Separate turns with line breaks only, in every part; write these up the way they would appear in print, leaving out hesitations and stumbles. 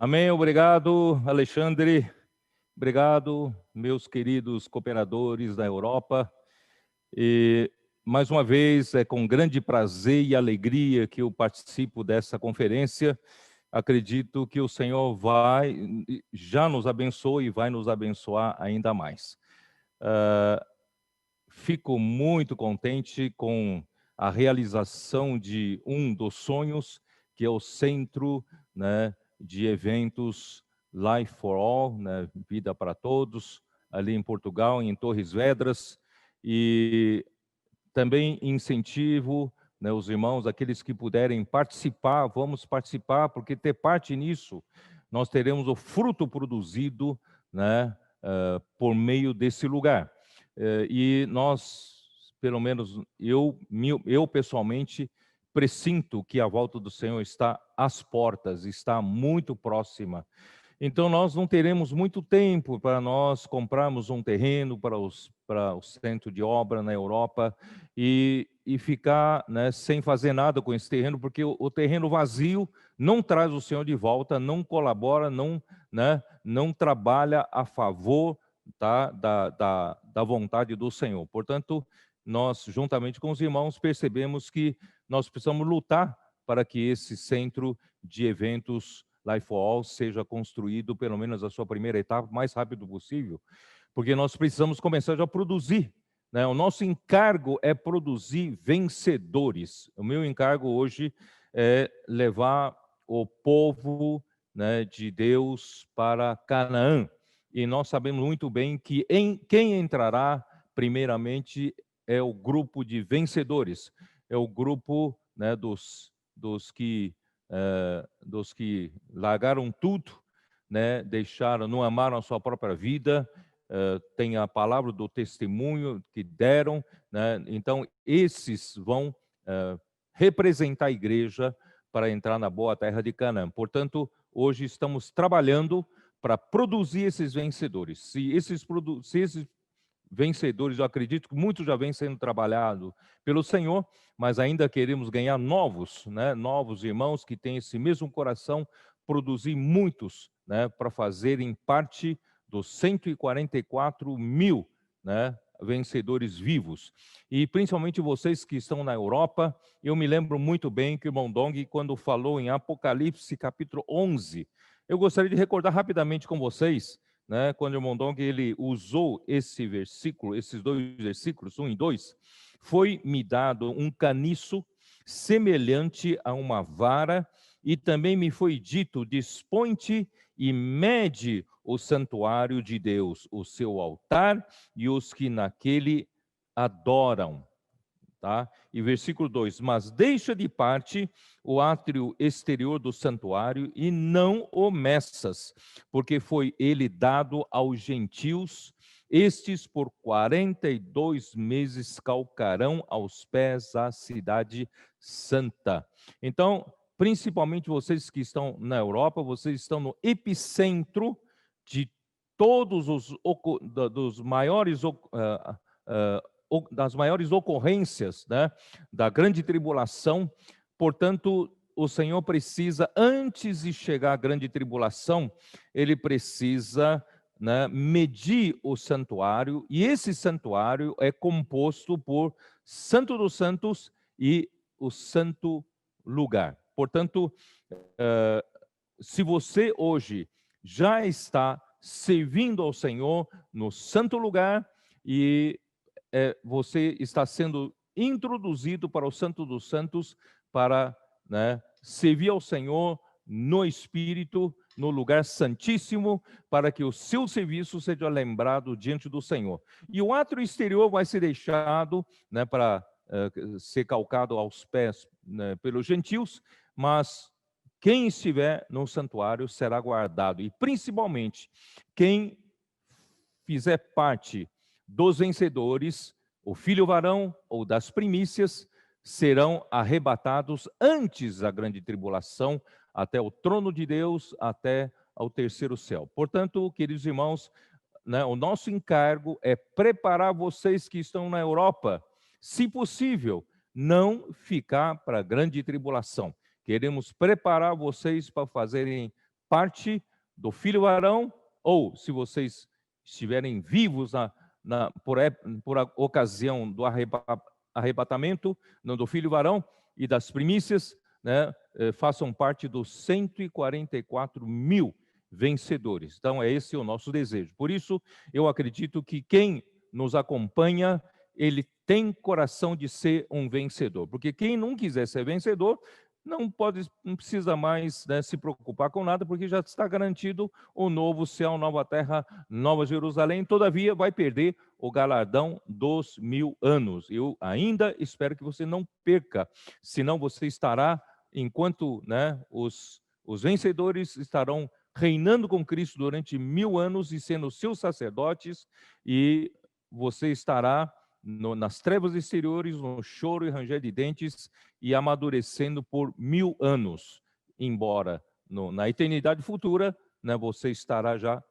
Amém, obrigado, Alexandre. Obrigado, meus queridos cooperadores da Europa. E, mais uma vez, é com grande prazer e alegria que eu participo dessa conferência. Acredito que o Senhor já nos abençoou e vai nos abençoar ainda mais. Fico muito contente com a realização de um dos sonhos, que é o Centro, né, de Eventos Life for All, né, Vida para Todos, ali em Portugal, em Torres Vedras, e também incentivo, né, os irmãos, aqueles que puderem participar, vamos participar, porque ter parte nisso, nós teremos o fruto produzido, né, por meio desse lugar. E nós, pelo menos eu pessoalmente, pressinto que a volta do Senhor está às portas, está muito próxima. Então, nós não teremos muito tempo para nós comprarmos um terreno para o centro de obra na Europa e ficar, né, sem fazer nada com esse terreno, porque o terreno vazio não traz o Senhor de volta, não colabora, não trabalha a favor, tá, da vontade do Senhor. Portanto, nós, juntamente com os irmãos, percebemos que nós precisamos lutar para que esse centro de eventos Life for All seja construído, pelo menos a sua primeira etapa, o mais rápido possível, porque nós precisamos começar já a produzir, né? O nosso encargo é produzir vencedores. O meu encargo hoje é levar o povo, né, de Deus para Canaã. E nós sabemos muito bem que quem entrará primeiramente é o grupo de vencedores, é o grupo, né, dos que largaram tudo, né, deixaram, não amaram a sua própria vida, tem a palavra do testemunho que deram, né, então esses vão representar a igreja para entrar na boa terra de Canaã. Portanto, hoje estamos trabalhando para produzir esses vencedores. Se esses vencedores, eu acredito que muitos já vêm sendo trabalhados pelo Senhor, mas ainda queremos ganhar novos, né? Novos irmãos que têm esse mesmo coração, produzir muitos, né? Para fazerem parte dos 144 mil, né, vencedores vivos. E principalmente vocês que estão na Europa, eu me lembro muito bem que o irmão Dong, quando falou em Apocalipse capítulo 11, eu gostaria de recordar rapidamente com vocês, né, quando o irmão Dong ele usou esse versículo, esses dois versículos, 1 e 2, foi-me dado um caniço semelhante a uma vara, e também me foi dito, dispõe-te e mede o santuário de Deus, o seu altar e os que naquele adoram. Tá? E versículo 2, mas deixa de parte o átrio exterior do santuário e não o meças, porque foi ele dado aos gentios, estes por 42 meses calcarão aos pés a cidade santa. Então, principalmente vocês que estão na Europa, vocês estão no epicentro de todos os dos maiores das maiores ocorrências, né, da grande tribulação. Portanto, o Senhor precisa, antes de chegar à grande tribulação, ele precisa, né, medir o santuário, e esse santuário é composto por Santo dos Santos e o Santo Lugar. Portanto, se você hoje já está servindo ao Senhor no Santo Lugar e você está sendo introduzido para o Santo dos Santos para, né, servir ao Senhor no Espírito, no lugar santíssimo, para que o seu serviço seja lembrado diante do Senhor. E o átrio exterior vai ser deixado, né, para ser calcado aos pés, né, pelos gentios, mas quem estiver no santuário será guardado, e principalmente quem fizer parte dos vencedores, o filho varão ou das primícias, serão arrebatados antes da grande tribulação, até o trono de Deus, até ao terceiro céu. Portanto, queridos irmãos, né, o nosso encargo é preparar vocês que estão na Europa, se possível, não ficar para a grande tribulação. Queremos preparar vocês para fazerem parte do filho varão, ou se vocês estiverem vivos por ocasião do arrebatamento do filho varão e das primícias, né, façam parte dos 144 mil vencedores. Então, é esse o nosso desejo. Por isso, eu acredito que quem nos acompanha, ele tem coração de ser um vencedor. Porque quem não quiser ser vencedor, não precisa mais, né, se preocupar com nada, porque já está garantido o novo céu, nova terra, nova Jerusalém. Todavia, vai perder o galardão dos 1000 anos. Eu ainda espero que você não perca, senão você estará, enquanto, né, os vencedores estarão reinando com Cristo durante 1000 anos e sendo seus sacerdotes, e você estará nas trevas exteriores, no choro e ranger de dentes, e amadurecendo por 1000 anos. Embora na eternidade futura, né, você estará já,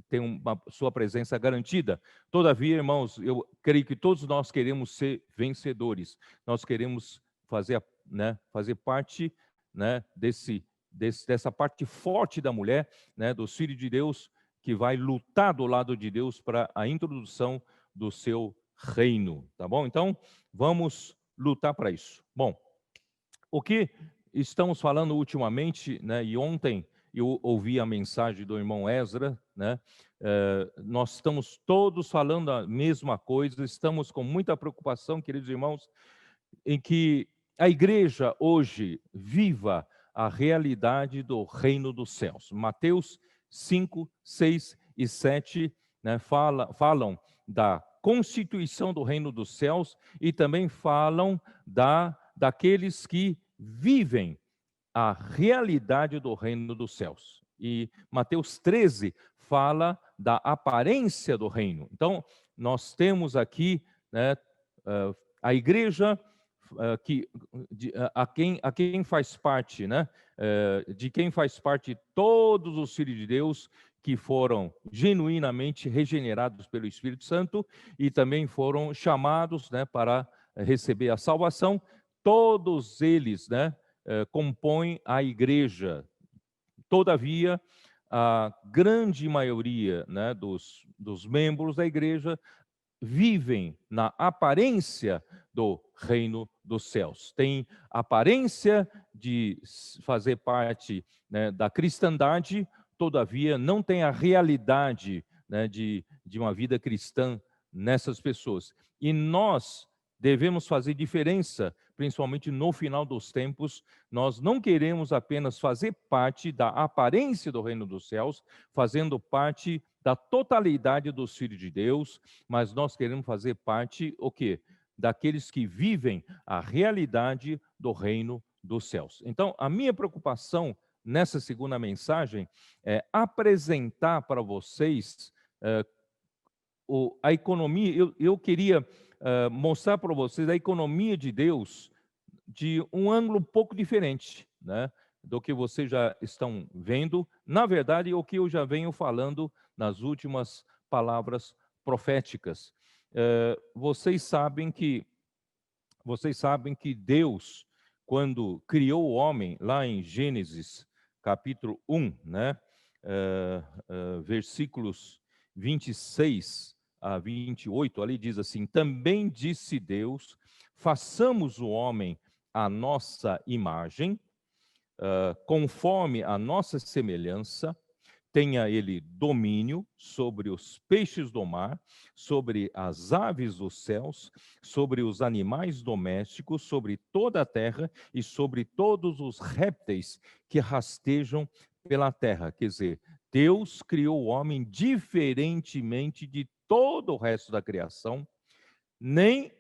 tem uma sua presença garantida. Todavia, irmãos, eu creio que todos nós queremos ser vencedores. Nós queremos fazer parte, né, dessa parte forte da mulher, né, dos filhos de Deus, que vai lutar do lado de Deus para a introdução do seu reino, tá bom? Então, vamos lutar para isso. Bom, o que estamos falando ultimamente, né, e ontem eu ouvi a mensagem do irmão Ezra, né, nós estamos todos falando a mesma coisa, estamos com muita preocupação, queridos irmãos, em que a igreja hoje viva a realidade do reino dos céus. Mateus 5, 6 e 7, né, falam da constituição do reino dos céus e também falam daqueles que vivem a realidade do reino dos céus. E Mateus 13 fala da aparência do reino. Então, nós temos aqui, né, a igreja a quem faz parte, né, de quem faz parte todos os filhos de Deus que foram genuinamente regenerados pelo Espírito Santo e também foram chamados, né, para receber a salvação. Todos eles, né, compõem a igreja. Todavia, a grande maioria, né, dos membros da igreja vivem na aparência do reino dos céus. Tem aparência de fazer parte, né, da cristandade, todavia não tem a realidade, né, de uma vida cristã nessas pessoas. E nós devemos fazer diferença, principalmente no final dos tempos. Nós não queremos apenas fazer parte da aparência do reino dos céus, fazendo parte da totalidade dos filhos de Deus, mas nós queremos fazer parte, o quê? Daqueles que vivem a realidade do reino dos céus. Então, a minha preocupação nessa segunda mensagem é apresentar para vocês a economia. Eu queria mostrar para vocês a economia de Deus de um ângulo um pouco diferente, né, do que vocês já estão vendo. Na verdade, o que eu já venho falando nas últimas palavras proféticas. Vocês sabem que Deus, quando criou o homem, lá em Gênesis, capítulo 1, né, versículos 26 a 28, ali diz assim: também disse Deus, façamos o homem à nossa imagem, conforme a nossa semelhança, tenha ele domínio sobre os peixes do mar, sobre as aves dos céus, sobre os animais domésticos, sobre toda a terra e sobre todos os répteis que rastejam pela terra. Quer dizer, Deus criou o homem diferentemente de todo o resto da criação. Nem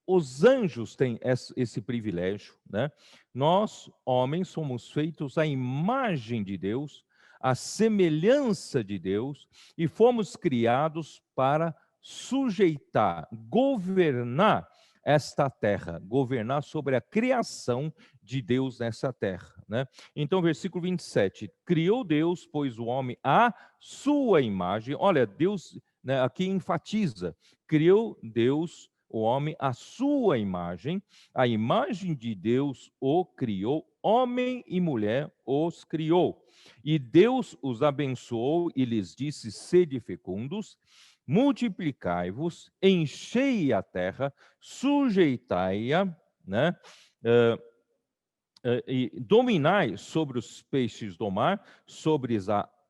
os anjos têm esse privilégio, né? Nós, homens, somos feitos à imagem de Deus, à semelhança de Deus, e fomos criados para sujeitar, governar esta terra, governar sobre a criação de Deus nessa terra, né? Então, versículo 27, criou Deus, pois o homem à sua imagem. Olha, Deus, né, aqui enfatiza, criou Deus o homem à sua imagem, a imagem de Deus o criou, homem e mulher os criou. E Deus os abençoou e lhes disse: sede fecundos, multiplicai-vos, enchei a terra, sujeitai-a, né? Eh, e dominai sobre os peixes do mar, sobre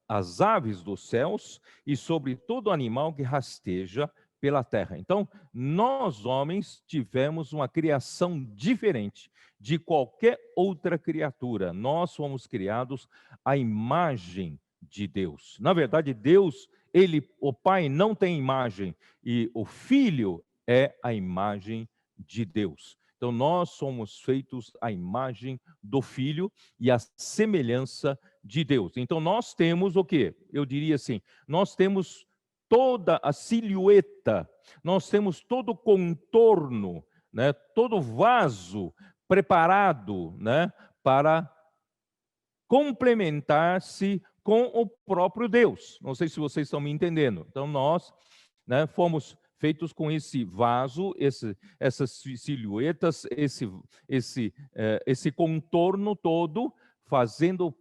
as aves dos céus e sobre todo animal que rasteja pela terra. Então, nós homens tivemos uma criação diferente de qualquer outra criatura. Nós fomos criados à imagem de Deus. Na verdade, Deus, o Pai não tem imagem e o Filho é a imagem de Deus. Então, nós somos feitos à imagem do Filho e à semelhança de Deus. Então, nós temos o quê? Eu diria assim, nós temos toda a silhueta, nós temos todo o contorno, né, todo o vaso preparado, né, para complementar-se com o próprio Deus. Não sei se vocês estão me entendendo. Então, nós, né, fomos feitos com esse vaso, essas silhuetas, esse contorno todo, fazendo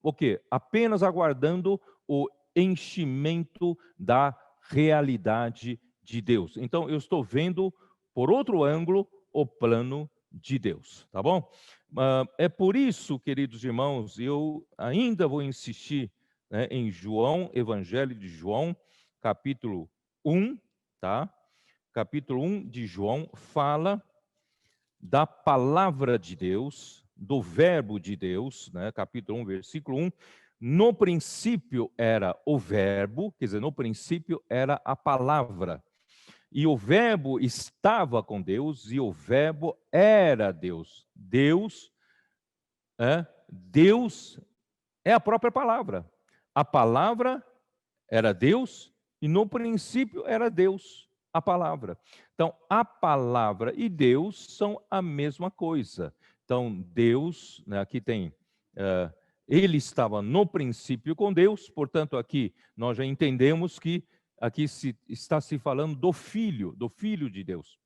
o quê? Apenas aguardando o enchimento da realidade de Deus. Então, eu estou vendo, por outro ângulo, o plano de Deus, tá bom? É por isso, queridos irmãos, eu ainda vou insistir, né, em João, Evangelho de João, capítulo 1, tá? Capítulo 1 de João fala da palavra de Deus, do verbo de Deus, né? Capítulo 1, versículo 1. No princípio era o verbo, quer dizer, no princípio era a palavra. E o verbo estava com Deus e o verbo era Deus. Deus é a própria palavra. A palavra era Deus e no princípio era Deus, a palavra. Então, a palavra e Deus são a mesma coisa. Então, Deus, né, aqui tem, ele estava no princípio com Deus, portanto, aqui nós já entendemos que aqui está se falando do Filho de Deus.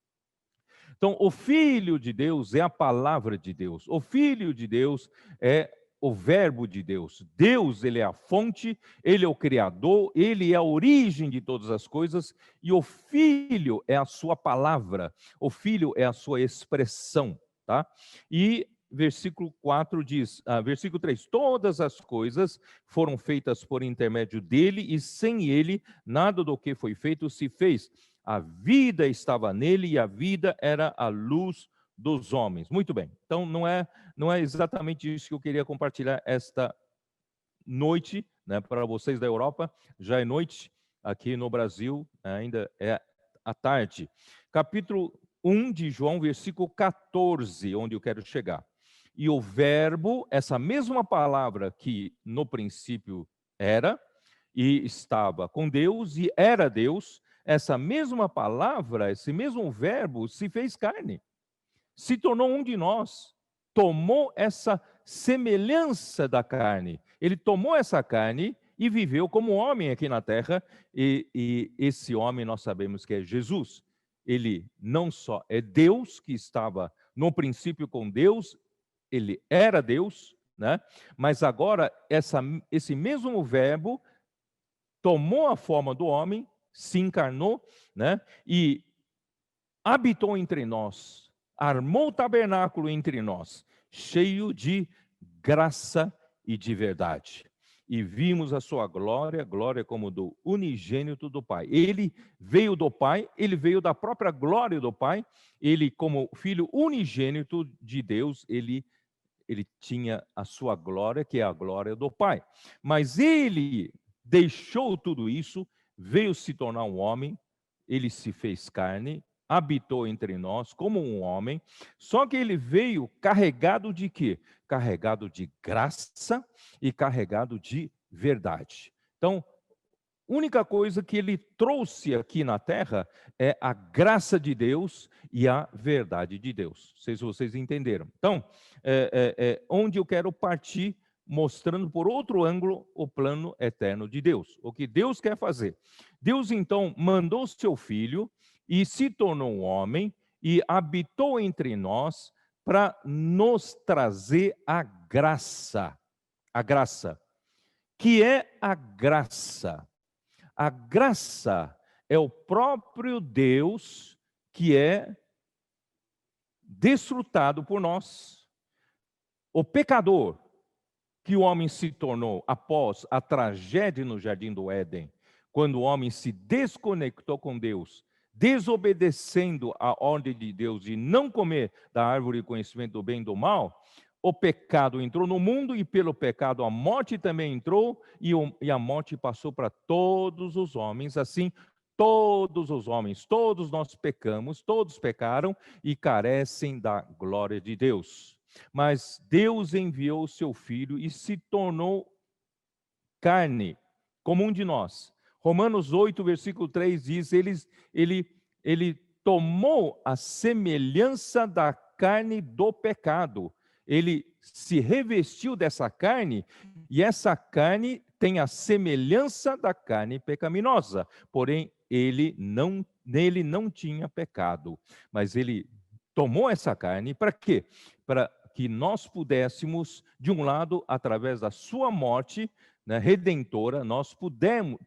Então, o Filho de Deus é a palavra de Deus. O Filho de Deus é o verbo de Deus. Deus, ele é a fonte, ele é o criador, ele é a origem de todas as coisas e o Filho é a sua palavra. O Filho é a sua expressão, tá? E versículo 4 diz, versículo 3, todas as coisas foram feitas por intermédio dele e sem ele nada do que foi feito se fez. A vida estava nele e a vida era a luz dos homens. Muito bem. Então, não é exatamente isso que eu queria compartilhar esta noite, né, para vocês da Europa. Já é noite, aqui no Brasil ainda é à tarde. Capítulo 1 de João, versículo 14, onde eu quero chegar. E o verbo, essa mesma palavra que no princípio era, e estava com Deus, e era Deus, essa mesma palavra, esse mesmo verbo se fez carne, se tornou um de nós, tomou essa semelhança da carne. Ele tomou essa carne e viveu como homem aqui na terra, e esse homem nós sabemos que é Jesus. Ele não só é Deus, que estava no princípio com Deus, ele era Deus, né? Mas agora esse mesmo verbo tomou a forma do homem, se encarnou, né? E habitou entre nós, armou o tabernáculo entre nós, cheio de graça e de verdade. E vimos a sua glória, glória como do unigênito do Pai. Ele veio do Pai, ele veio da própria glória do Pai, ele como filho unigênito de Deus, ele tinha a sua glória, que é a glória do Pai. Mas ele deixou tudo isso, veio se tornar um homem, ele se fez carne, habitou entre nós como um homem, só que ele veio carregado de quê? Carregado de graça e carregado de verdade. Então, única coisa que ele trouxe aqui na terra é a graça de Deus e a verdade de Deus. Não sei se vocês entenderam. Então, onde eu quero partir, mostrando por outro ângulo o plano eterno de Deus. O que Deus quer fazer. Deus, então, mandou seu Filho e se tornou um homem e habitou entre nós para nos trazer a graça. A graça. Que é a graça? A graça é o próprio Deus que é desfrutado por nós. O pecador que o homem se tornou após a tragédia no Jardim do Éden, quando o homem se desconectou com Deus, desobedecendo a ordem de Deus de não comer da árvore do conhecimento do bem e do mal, o pecado entrou no mundo e pelo pecado a morte também entrou e a morte passou para todos os homens. Assim, todos os homens, todos nós pecamos, todos pecaram e carecem da glória de Deus. Mas Deus enviou o seu Filho e se tornou carne, como um de nós. Romanos 8, versículo 3 diz, ele tomou a semelhança da carne do pecado. Ele se revestiu dessa carne, e essa carne tem a semelhança da carne pecaminosa. Porém, nele não tinha pecado. Mas ele tomou essa carne para quê? Para que nós pudéssemos, de um lado, através da sua morte, né, redentora, nós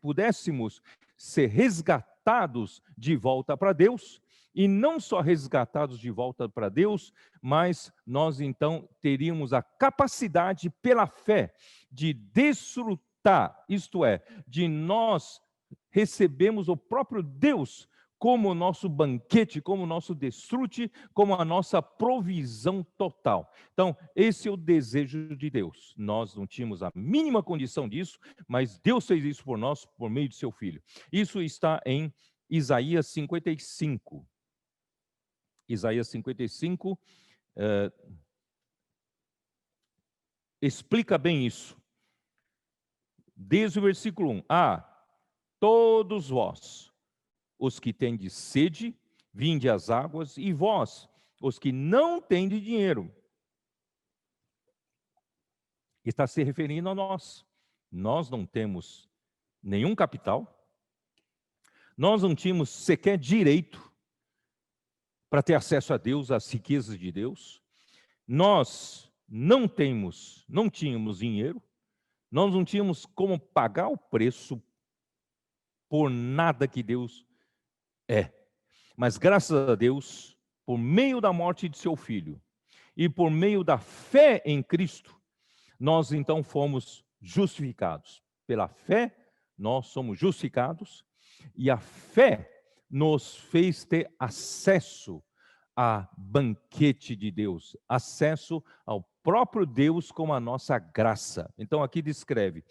pudéssemos ser resgatados de volta para Deus, e não só resgatados de volta para Deus, mas nós então teríamos a capacidade, pela fé, de desfrutar, isto é, de nós recebemos o próprio Deus como o nosso banquete, como o nosso desfrute, como a nossa provisão total. Então, esse é o desejo de Deus. Nós não tínhamos a mínima condição disso, mas Deus fez isso por nós, por meio de seu Filho. Isso está em Isaías 55. Isaías 55 explica bem isso. Desde o versículo 1. Todos vós, os que tendes sede, vinde às águas, e vós, os que não tendes dinheiro. Está se referindo a nós. Nós não temos nenhum capital, nós não tínhamos sequer direito para ter acesso a Deus, às riquezas de Deus. Nós não tínhamos dinheiro, nós não tínhamos como pagar o preço por nada que Deus é. Mas graças a Deus, por meio da morte de seu Filho e por meio da fé em Cristo, nós então fomos justificados. Pela fé, nós somos justificados, e a fé nos fez ter acesso a banquete de Deus, acesso ao próprio Deus com a nossa graça. Então aqui descreve: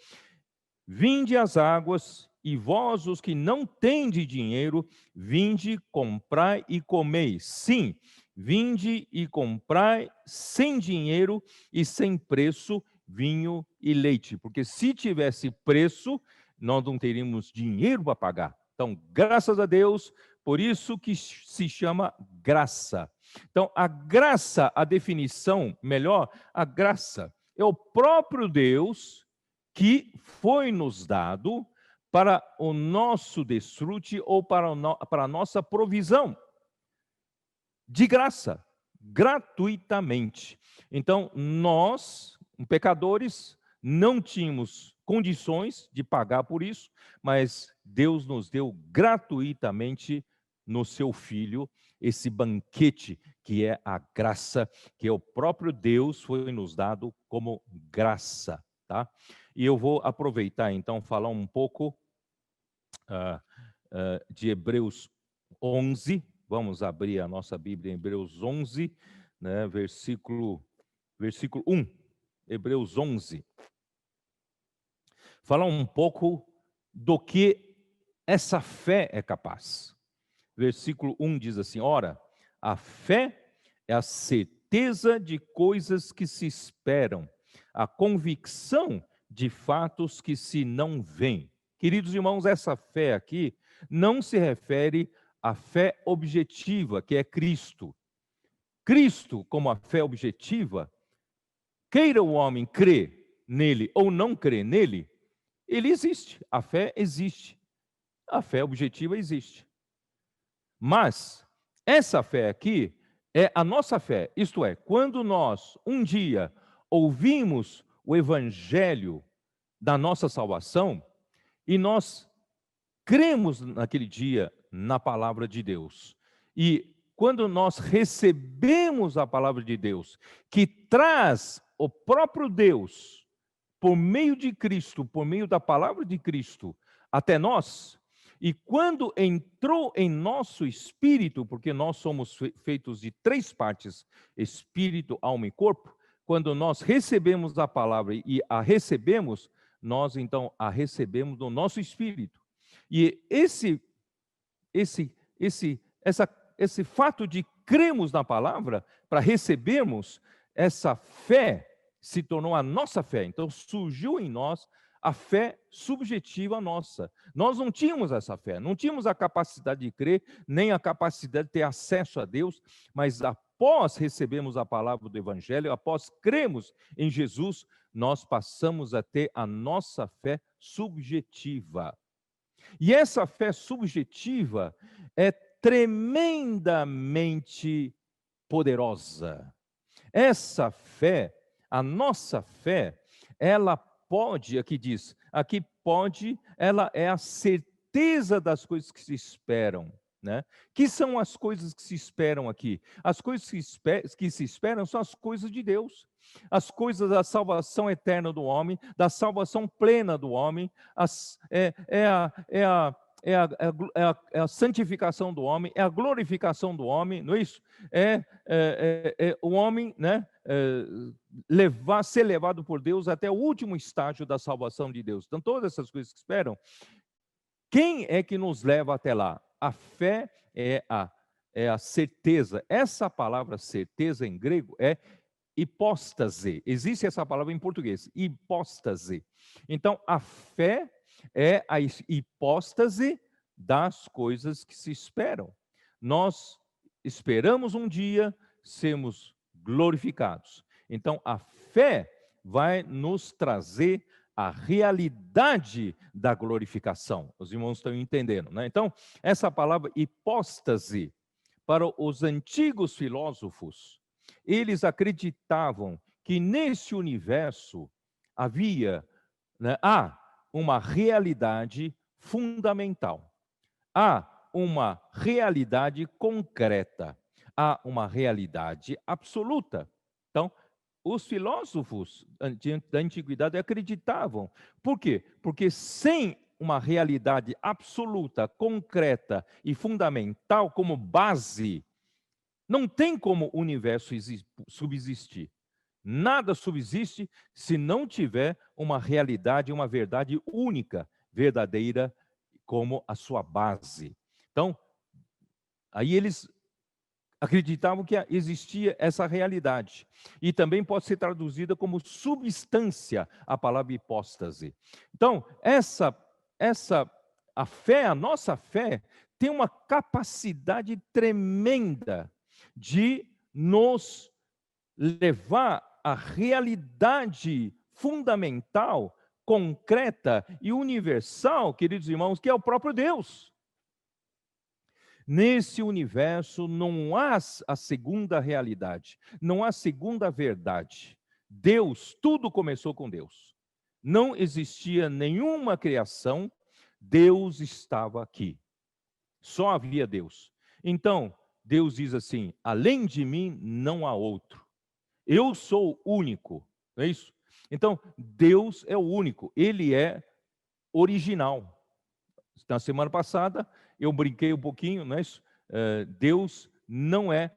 vinde às águas, e vós os que não tendes dinheiro, vinde, comprai e comei. Sim, vinde e comprai sem dinheiro e sem preço vinho e leite, porque se tivesse preço, nós não teríamos dinheiro para pagar. Então, graças a Deus, por isso que se chama graça. Então, a graça, a definição melhor, a graça é o próprio Deus que foi nos dado para o nosso desfrute ou para a nossa provisão, de graça, gratuitamente. Então, nós, pecadores, não tínhamos condições de pagar por isso, mas Deus nos deu gratuitamente no seu Filho esse banquete que é a graça, que é o próprio Deus foi nos dado como graça, tá? E eu vou aproveitar então falar um pouco de Hebreus 11. Vamos abrir a nossa Bíblia em Hebreus 11, né, versículo 1. Hebreus 11. Falar um pouco do que essa fé é capaz. Versículo 1 diz assim: ora, a fé é a certeza de coisas que se esperam, a convicção de fatos que se não veem. Queridos irmãos, essa fé aqui não se refere à fé objetiva, que é Cristo. Cristo, como a fé objetiva, queira o homem crer nele ou não crer nele, ele existe, a fé existe, a fé objetiva existe. Mas essa fé aqui é a nossa fé. Isto é, quando nós, um dia, ouvimos o evangelho da nossa salvação, e nós cremos naquele dia na palavra de Deus. E quando nós recebemos a palavra de Deus, que traz o próprio Deus, por meio de Cristo, por meio da palavra de Cristo, até nós, e quando entrou em nosso espírito, porque nós somos feitos de três partes, espírito, alma e corpo, quando nós recebemos a palavra e a recebemos, nós então a recebemos no nosso espírito. E esse fato de cremos na palavra, para recebermos essa fé, se tornou a nossa fé. Então surgiu em nós a fé subjetiva nossa. Nós não tínhamos essa fé, não tínhamos a capacidade de crer, nem a capacidade de ter acesso a Deus, mas após recebermos a palavra do Evangelho, após cremos em Jesus, nós passamos a ter a nossa fé subjetiva. E essa fé subjetiva é tremendamente poderosa. Essa fé, a nossa fé, ela pode, aqui pode, ela é a certeza das coisas que se esperam, né? Que são as coisas que se esperam aqui? As coisas que se esperam são as coisas de Deus, as coisas da salvação eterna do homem, da salvação plena do homem, é a santificação do homem, é a glorificação do homem, não é isso? O homem, né, ser levado por Deus até o último estágio da salvação de Deus. Então, todas essas coisas que esperam, quem é que nos leva até lá? A fé é a certeza. Essa palavra certeza em grego é hipóstase. Existe essa palavra em português, hipóstase. Então, a fé é a hipóstase das coisas que se esperam. Nós esperamos um dia sermos glorificados. Então, a fé vai nos trazer a realidade da glorificação. Os irmãos estão entendendo, né? Então, essa palavra hipóstase, para os antigos filósofos, eles acreditavam que nesse universo havia, né, há uma realidade fundamental, há uma realidade concreta, há uma realidade absoluta. Então, os filósofos da antiguidade acreditavam. Por quê? Porque sem uma realidade absoluta, concreta e fundamental como base, não tem como o universo subsistir. Nada subsiste se não tiver uma realidade, uma verdade única, verdadeira, como a sua base. Então, aí eles acreditavam que existia essa realidade. E também pode ser traduzida como substância, a palavra hipóstase. Então, a fé, a nossa fé, tem uma capacidade tremenda de nos levar à realidade fundamental, concreta e universal, queridos irmãos, que é o próprio Deus. Nesse universo não há a segunda realidade, não há segunda verdade. Deus, tudo começou com Deus. Não existia nenhuma criação, Deus estava aqui. Só havia Deus. Então, Deus diz assim: além de mim não há outro. Eu sou único, não é isso? Então, Deus é o único, Ele é original. Na semana passada, eu brinquei um pouquinho, não é isso? Deus não é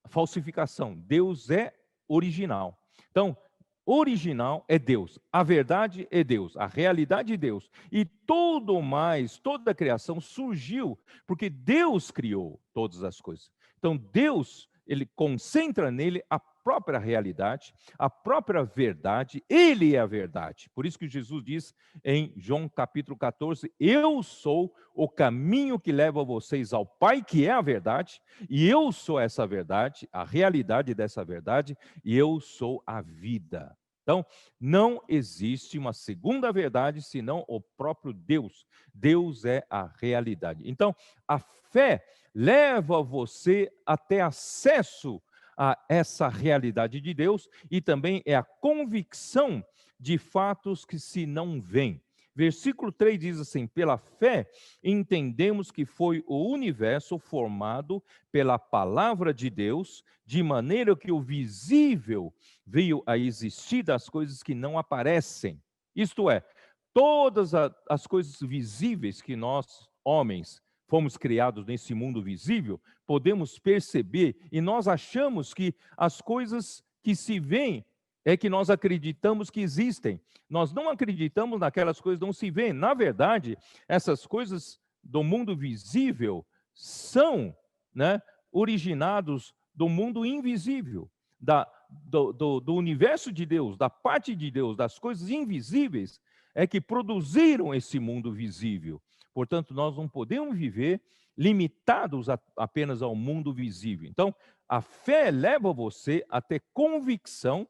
falsificação, Deus é original. Então, original é Deus, a verdade é Deus, a realidade é Deus. E tudo mais, toda a criação surgiu porque Deus criou todas as coisas. Então, Deus, Ele concentra nele a própria realidade, a própria verdade, Ele é a verdade. Por isso que Jesus diz em João capítulo 14, eu sou o caminho que leva vocês ao Pai, que é a verdade, e eu sou essa verdade, a realidade dessa verdade, e eu sou a vida. Então, não existe uma segunda verdade senão o próprio Deus. Deus é a realidade. Então, a fé leva você a ter acesso a essa realidade de Deus e também é a convicção de fatos que se não veem. Versículo 3 diz assim: pela fé entendemos que foi o universo formado pela palavra de Deus, de maneira que o visível veio a existir das coisas que não aparecem. Isto é, todas as coisas visíveis que nós, homens, fomos criados nesse mundo visível, podemos perceber e nós achamos que as coisas que se veem é que nós acreditamos que existem. Nós não acreditamos naquelas coisas que não se veem. Na verdade, essas coisas do mundo visível são, né, originados do mundo invisível, do universo de Deus, da parte de Deus, das coisas invisíveis, é que produziram esse mundo visível. Portanto, nós não podemos viver limitados apenas ao mundo visível. Então, a fé leva você a ter convicção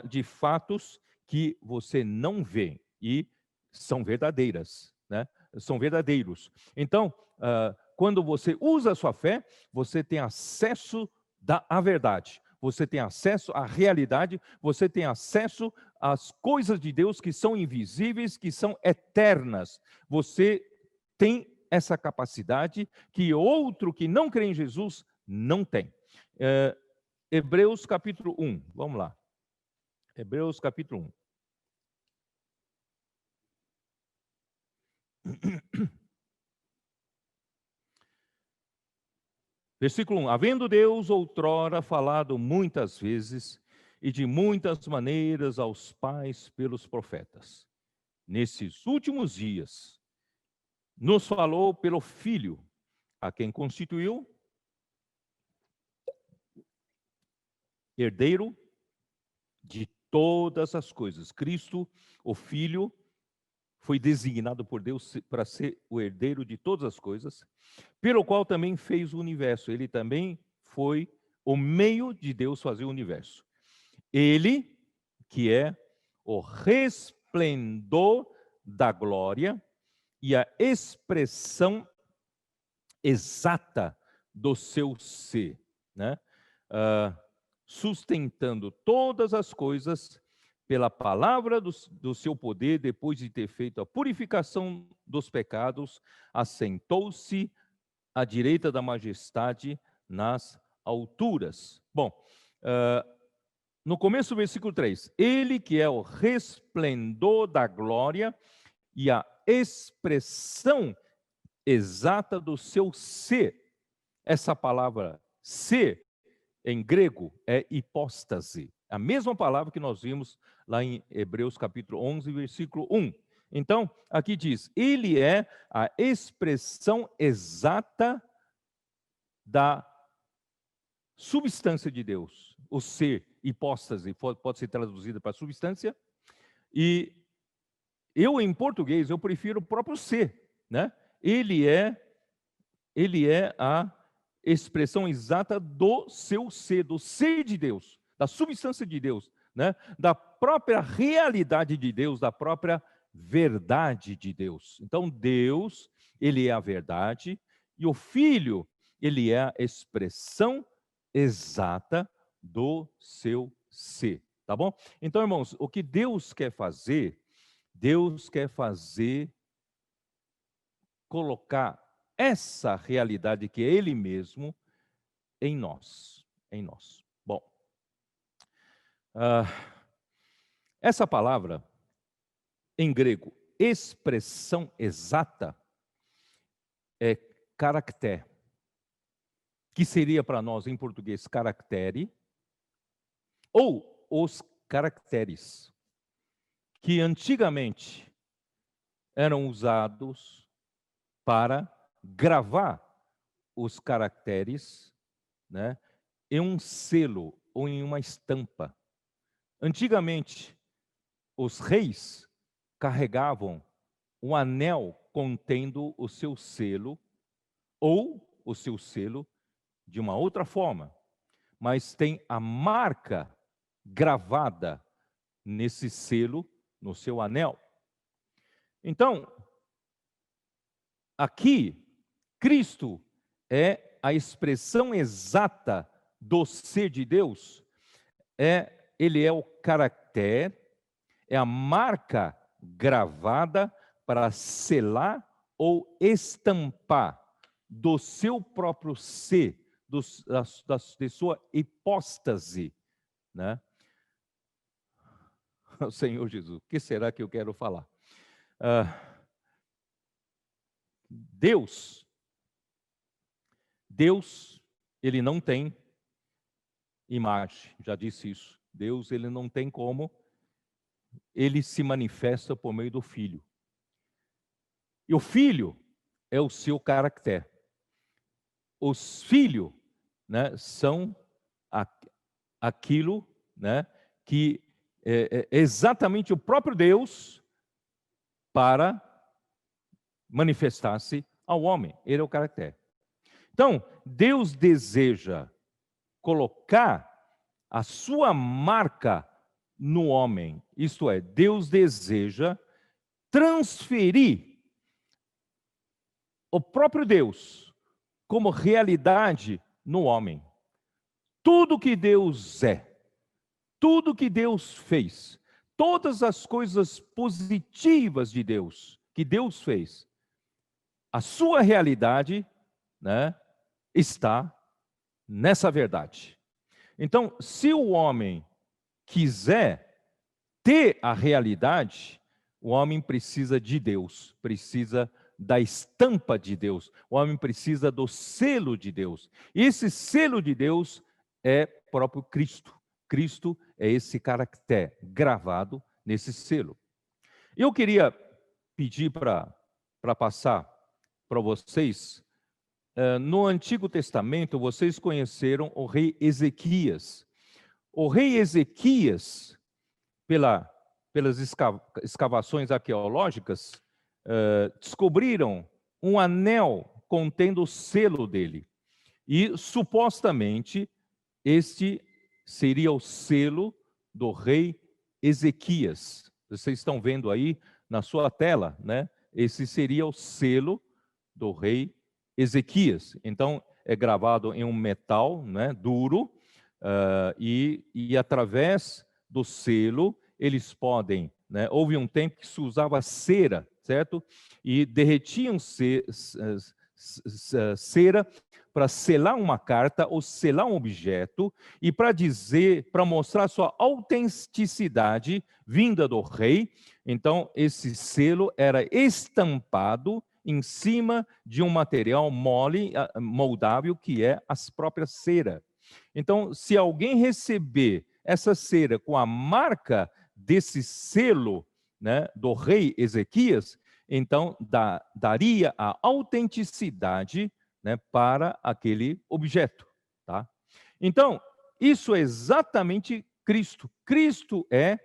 de fatos que você não vê e são verdadeiras, né? São verdadeiros. Então, quando você usa a sua fé, você tem acesso à verdade, você tem acesso à realidade, você tem acesso às coisas de Deus que são invisíveis, que são eternas. Você tem essa capacidade que outro que não crê em Jesus não tem. Hebreus capítulo 1, vamos lá. Hebreus capítulo 1. Versículo 1. Havendo Deus outrora falado muitas vezes e de muitas maneiras aos pais pelos profetas, nesses últimos dias, nos falou pelo Filho, a quem constituiu herdeiro de todas as coisas. Cristo, o Filho, foi designado por Deus para ser o herdeiro de todas as coisas, pelo qual também fez o universo. Ele também foi o meio de Deus fazer o universo. Ele, que é o resplendor da glória e a expressão exata do seu ser, né? Sustentando todas as coisas pela palavra do seu poder, depois de ter feito a purificação dos pecados, assentou-se à direita da majestade nas alturas. Bom, no começo do versículo 3, ele que é o resplendor da glória e a expressão exata do seu ser. Essa palavra ser, em grego, é hipóstase. A mesma palavra que nós vimos lá em Hebreus capítulo 11, versículo 1. Então, aqui diz, ele é a expressão exata da substância de Deus. O ser, hipóstase, pode ser traduzida para substância. E eu, em português, eu prefiro o próprio ser, né? Ele é a expressão exata do seu ser, do ser de Deus, da substância de Deus, né? Da própria realidade de Deus, da própria verdade de Deus. Então, Deus, ele é a verdade, e o Filho, ele é a expressão exata do seu ser, tá bom? Então, irmãos, o que Deus quer fazer, colocar essa realidade que é Ele mesmo em nós, em nós. Bom, essa palavra em grego, expressão exata, é caractere, que seria para nós em português caractere, ou os caracteres, que antigamente eram usados para gravar os caracteres, né, em um selo ou em uma estampa. Antigamente, os reis carregavam um anel contendo o seu selo, ou o seu selo de uma outra forma, mas tem a marca gravada nesse selo, no seu anel. Então, aqui, Cristo é a expressão exata do ser de Deus. Ele é o caractere, é a marca gravada para selar ou estampar do seu próprio ser, de sua hipóstase, né? O Senhor Jesus, o que será que eu quero falar? Deus, ele não tem imagem, já disse isso. Deus, ele não tem como, ele se manifesta por meio do Filho. E o Filho é o seu caráter. Os filhos, né, são aquilo, né, que é exatamente o próprio Deus para manifestar-se ao homem. Ele é o caráter. Então, Deus deseja colocar a sua marca no homem. Isto é, Deus deseja transferir o próprio Deus como realidade no homem. Tudo que Deus é, tudo que Deus fez, todas as coisas positivas de Deus, que Deus fez, a sua realidade, né, está nessa verdade. Então, se o homem quiser ter a realidade, o homem precisa de Deus, precisa da estampa de Deus, o homem precisa do selo de Deus. E esse selo de Deus é próprio Cristo. Cristo é esse caractere gravado nesse selo. Eu queria pedir para passar para vocês, no Antigo Testamento, vocês conheceram o rei Ezequias. O rei Ezequias, pelas escavações arqueológicas, descobriram um anel contendo o selo dele. E, supostamente, este seria o selo do rei Ezequias. Vocês estão vendo aí na sua tela, né? Esse seria o selo do rei Ezequias. Então, é gravado em um metal, né, duro, e através do selo, eles podem, né, houve um tempo que se usava cera, certo? E derretiam cera para selar uma carta ou selar um objeto, e para mostrar sua autenticidade vinda do rei. Então, esse selo era estampado em cima de um material mole, moldável, que é as próprias cera. Então, se alguém receber essa cera com a marca desse selo, né, do rei Ezequias, então daria a autenticidade, né, para aquele objeto, tá? Então, isso é exatamente Cristo. Cristo é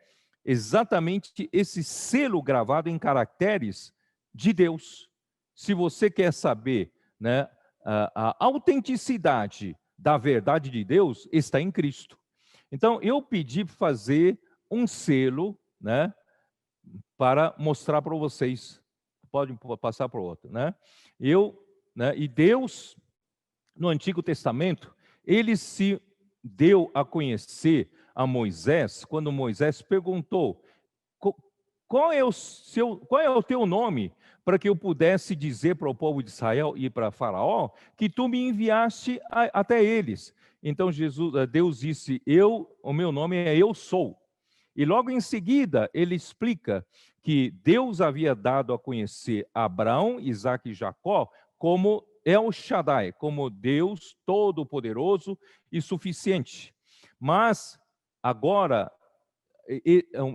exatamente esse selo gravado em caracteres de Deus. Se você quer saber, né, a autenticidade da verdade de Deus, está em Cristo. Então, eu pedi para fazer um selo, né, para mostrar para vocês. Pode passar para o outro, né? E Deus, no Antigo Testamento, ele se deu a conhecer a Moisés, quando Moisés perguntou: qual é o teu nome, para que eu pudesse dizer para o povo de Israel e para Faraó que tu me enviaste até eles. Então Deus disse: o meu nome é Eu Sou. E logo em seguida ele explica que Deus havia dado a conhecer Abraão, Isaque e Jacó como El Shaddai, como Deus todo-poderoso e suficiente. Mas agora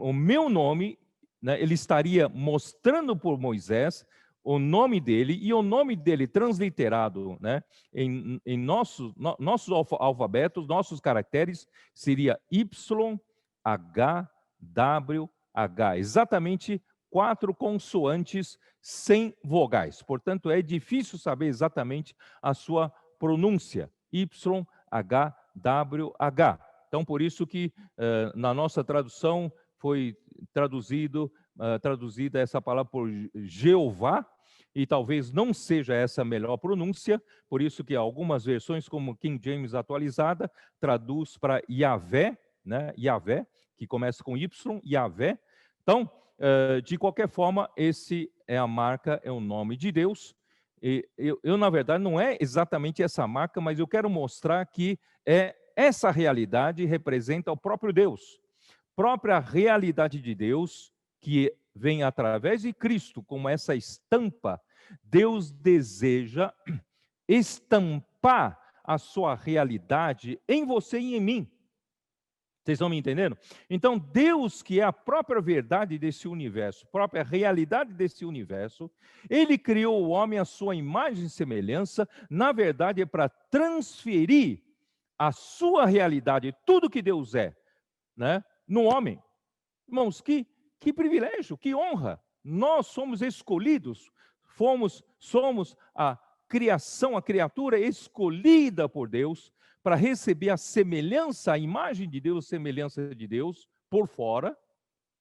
o meu nome, né, ele estaria mostrando por Moisés o nome dele, e o nome dele transliterado, né, em nossos alfabetos, nossos caracteres, seria YHWH, exatamente 4 consoantes sem vogais. Portanto, é difícil saber exatamente a sua pronúncia, YHWH. Então, por isso que na nossa tradução foi traduzida essa palavra por Jeová, e talvez não seja essa a melhor pronúncia, por isso que algumas versões, como King James atualizada, traduz para Yahvé, né? Yahvé, que começa com Y, Yahvé. Então, de qualquer forma, esse é a marca, é o nome de Deus. E eu, na verdade, não é exatamente essa marca, mas eu quero mostrar que essa realidade representa o próprio Deus. Própria realidade de Deus, que vem através de Cristo, como essa estampa. Deus deseja estampar a sua realidade em você e em mim. Vocês estão me entendendo? Então, Deus, que é a própria verdade desse universo, própria realidade desse universo, Ele criou o homem à sua imagem e semelhança, na verdade é para transferir a sua realidade, tudo que Deus é, né, no homem. Irmãos, que privilégio, que honra. Nós somos escolhidos, somos a criação, a criatura escolhida por Deus para receber a semelhança, a imagem de Deus, a semelhança de Deus por fora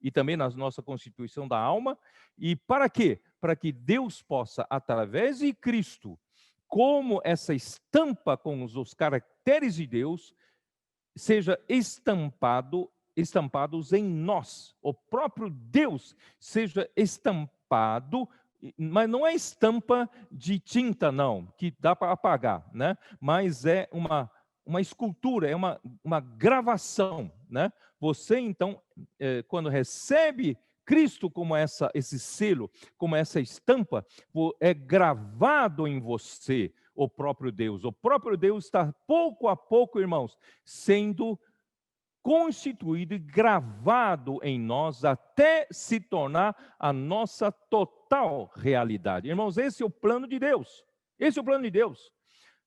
e também na nossa constituição da alma. E para quê? Para que Deus possa, através de Cristo, como essa estampa com os caracteres de Deus, seja estampados em nós. O próprio Deus seja estampado, mas não é estampa de tinta, não, que dá para apagar, né? Mas é uma escultura, é uma gravação, né? Você, então, quando recebe Cristo como esse selo, como essa estampa, é gravado em você o próprio Deus. O próprio Deus está, pouco a pouco, irmãos, sendo constituído e gravado em nós até se tornar a nossa total realidade. Irmãos, esse é o plano de Deus. Esse é o plano de Deus.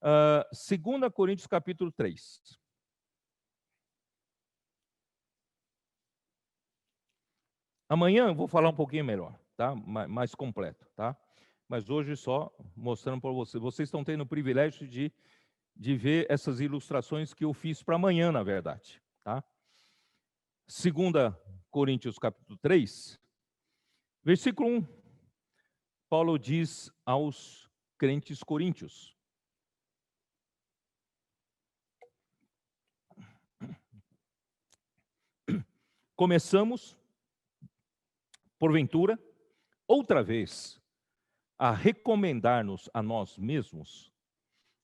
2 Coríntios capítulo 3. Amanhã eu vou falar um pouquinho melhor, tá? Mais completo, tá? Mas hoje só mostrando para vocês. Vocês estão tendo o privilégio de ver essas ilustrações que eu fiz para amanhã, na verdade, tá? 2 Coríntios capítulo 3, versículo 1, Paulo diz aos crentes coríntios: começamos, porventura, outra vez, a recomendar-nos a nós mesmos,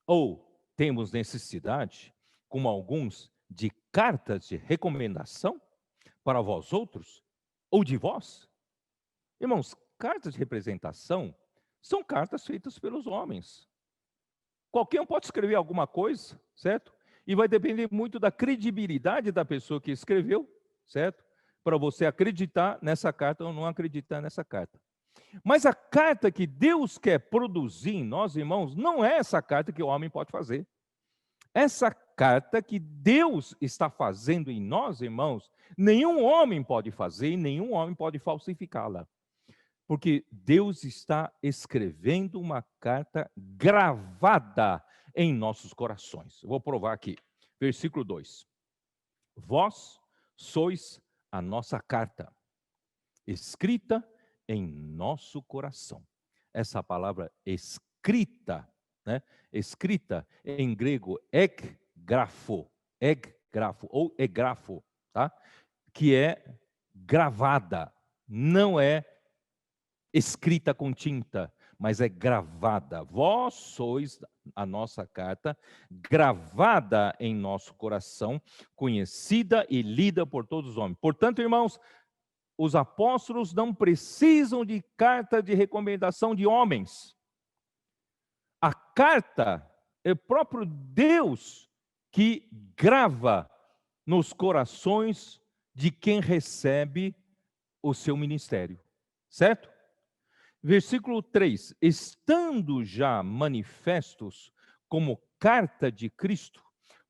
ou temos necessidade, como alguns, de cartas de recomendação para vós outros, ou de vós? Irmãos, cartas de representação são cartas feitas pelos homens. Qualquer um pode escrever alguma coisa, certo? E vai depender muito da credibilidade da pessoa que escreveu, certo? Para você acreditar nessa carta ou não acreditar nessa carta. Mas a carta que Deus quer produzir em nós, irmãos, não é essa carta que o homem pode fazer. Essa carta que Deus está fazendo em nós, irmãos, nenhum homem pode fazer e nenhum homem pode falsificá-la. Porque Deus está escrevendo uma carta gravada em nossos corações. Eu vou provar aqui. Versículo 2. Vós sois a nossa carta, escrita em nosso coração. Essa palavra escrita, né? Escrita em grego ekgrafo ou egrafo, tá? Que é gravada, não é escrita com tinta, mas é gravada. Vós sois a nossa carta, gravada em nosso coração, conhecida e lida por todos os homens. Portanto, irmãos, os apóstolos não precisam de carta de recomendação de homens. A carta é o próprio Deus que grava nos corações de quem recebe o seu ministério. Certo? Versículo 3: estando já manifestos como carta de Cristo,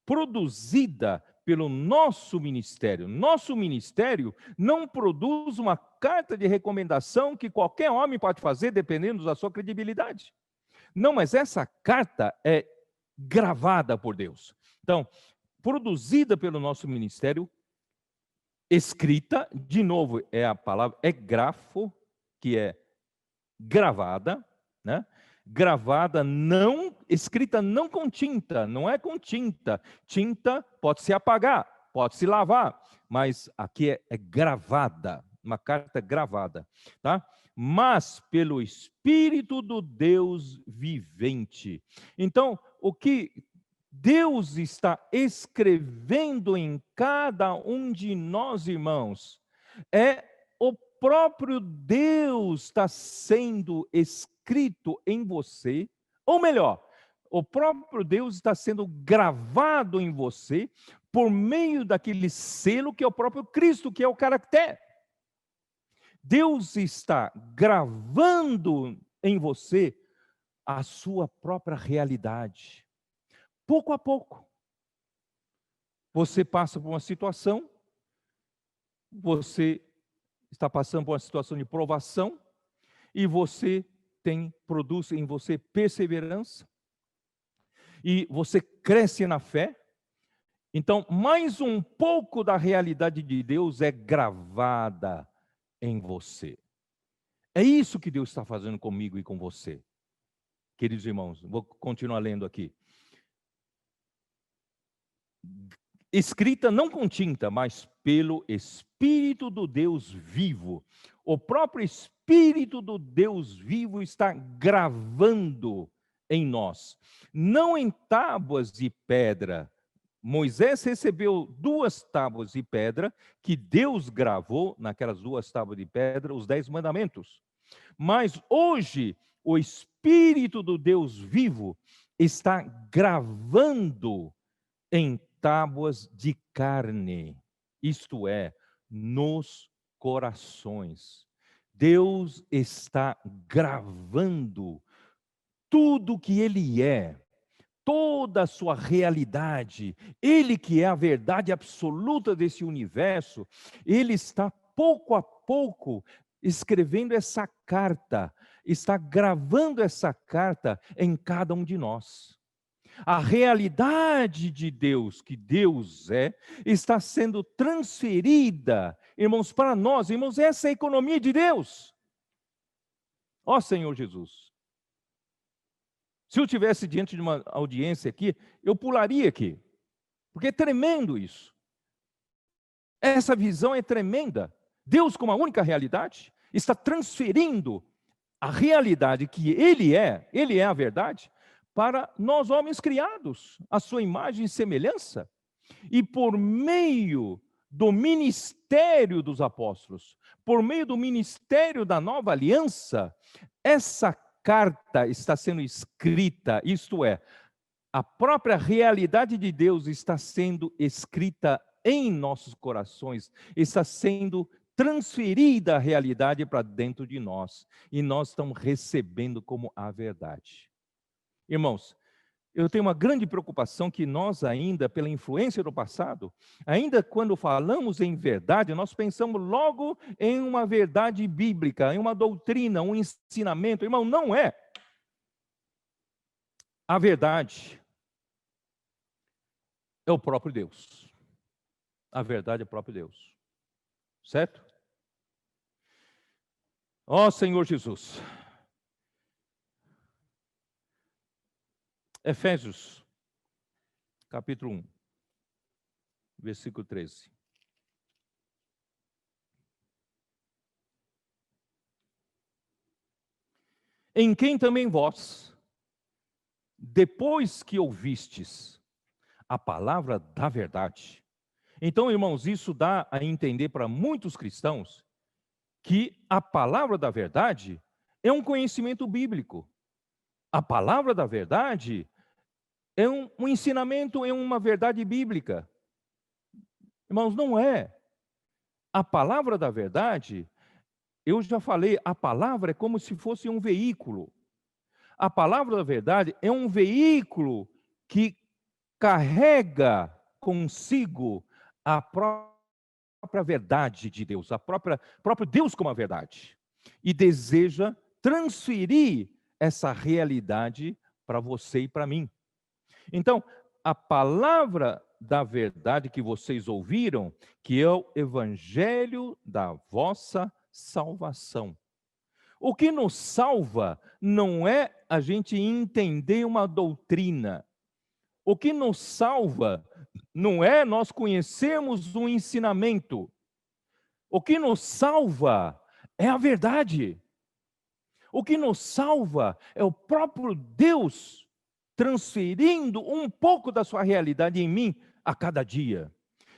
produzida pelo nosso ministério. Nosso ministério não produz uma carta de recomendação que qualquer homem pode fazer, dependendo da sua credibilidade. Não, mas essa carta é gravada por Deus. Então, produzida pelo nosso ministério, escrita, de novo, é a palavra, é grafo, que é gravada, né? Gravada, não, escrita não com tinta, não é com tinta. Tinta pode se apagar, pode se lavar, mas aqui é gravada, uma carta gravada, tá? Mas pelo Espírito do Deus vivente. Então, o que Deus está escrevendo em cada um de nós, irmãos, é o próprio Deus está sendo escrito em você, ou melhor, o próprio Deus está sendo gravado em você por meio daquele selo que é o próprio Cristo, que é o caractere. Deus está gravando em você a sua própria realidade. Pouco a pouco, você passa por uma situação, você está passando por uma situação de provação, e você produz em você perseverança, e você cresce na fé. Então, mais um pouco da realidade de Deus é gravada em você. É isso que Deus está fazendo comigo e com você. Queridos irmãos, vou continuar lendo aqui. Escrita não com tinta, mas pelo Espírito do Deus vivo. O próprio Espírito do Deus vivo está gravando em nós, não em tábuas de pedra. Moisés recebeu 2 tábuas de pedra, que Deus gravou naquelas 2 tábuas de pedra, os 10 mandamentos. Mas hoje, o Espírito do Deus vivo está gravando em tábuas de carne, isto é, nos corações. Deus está gravando tudo que Ele é, toda a sua realidade. Ele que é a verdade absoluta desse universo, Ele está pouco a pouco escrevendo essa carta, está gravando essa carta em cada um de nós. A realidade de Deus, que Deus é, está sendo transferida, irmãos, para nós. Irmãos, essa é a economia de Deus. Ó Senhor Jesus. Se eu estivesse diante de uma audiência aqui, eu pularia aqui. Porque é tremendo isso. Essa visão é tremenda. Deus, como a única realidade, está transferindo a realidade que Ele é a verdade, para nós homens criados, a sua imagem e semelhança, e por meio do ministério dos apóstolos, por meio do ministério da nova aliança, essa carta está sendo escrita, isto é, a própria realidade de Deus está sendo escrita em nossos corações, está sendo transferida a realidade para dentro de nós, e nós estamos recebendo como a verdade. Irmãos, eu tenho uma grande preocupação que nós ainda, pela influência do passado, ainda quando falamos em verdade, nós pensamos logo em uma verdade bíblica, em uma doutrina, um ensinamento. Irmão, não é. A verdade é o próprio Deus. A verdade é o próprio Deus. Certo? Ó Senhor Jesus. Efésios, capítulo 1, versículo 13. Em quem também vós, depois que ouvistes a palavra da verdade. Então, irmãos, isso dá a entender para muitos cristãos que a palavra da verdade é um conhecimento bíblico. A palavra da verdade é um ensinamento, é uma verdade bíblica. Irmãos, não é. A palavra da verdade, eu já falei, a palavra é como se fosse um veículo. A palavra da verdade é um veículo que carrega consigo a própria verdade de Deus, próprio Deus como a verdade. E deseja transferir essa realidade para você e para mim. Então, a palavra da verdade que vocês ouviram, que é o evangelho da vossa salvação. O que nos salva não é a gente entender uma doutrina. O que nos salva não é nós conhecermos um ensinamento. O que nos salva é a verdade. O que nos salva é o próprio Deus transferindo um pouco da sua realidade em mim a cada dia.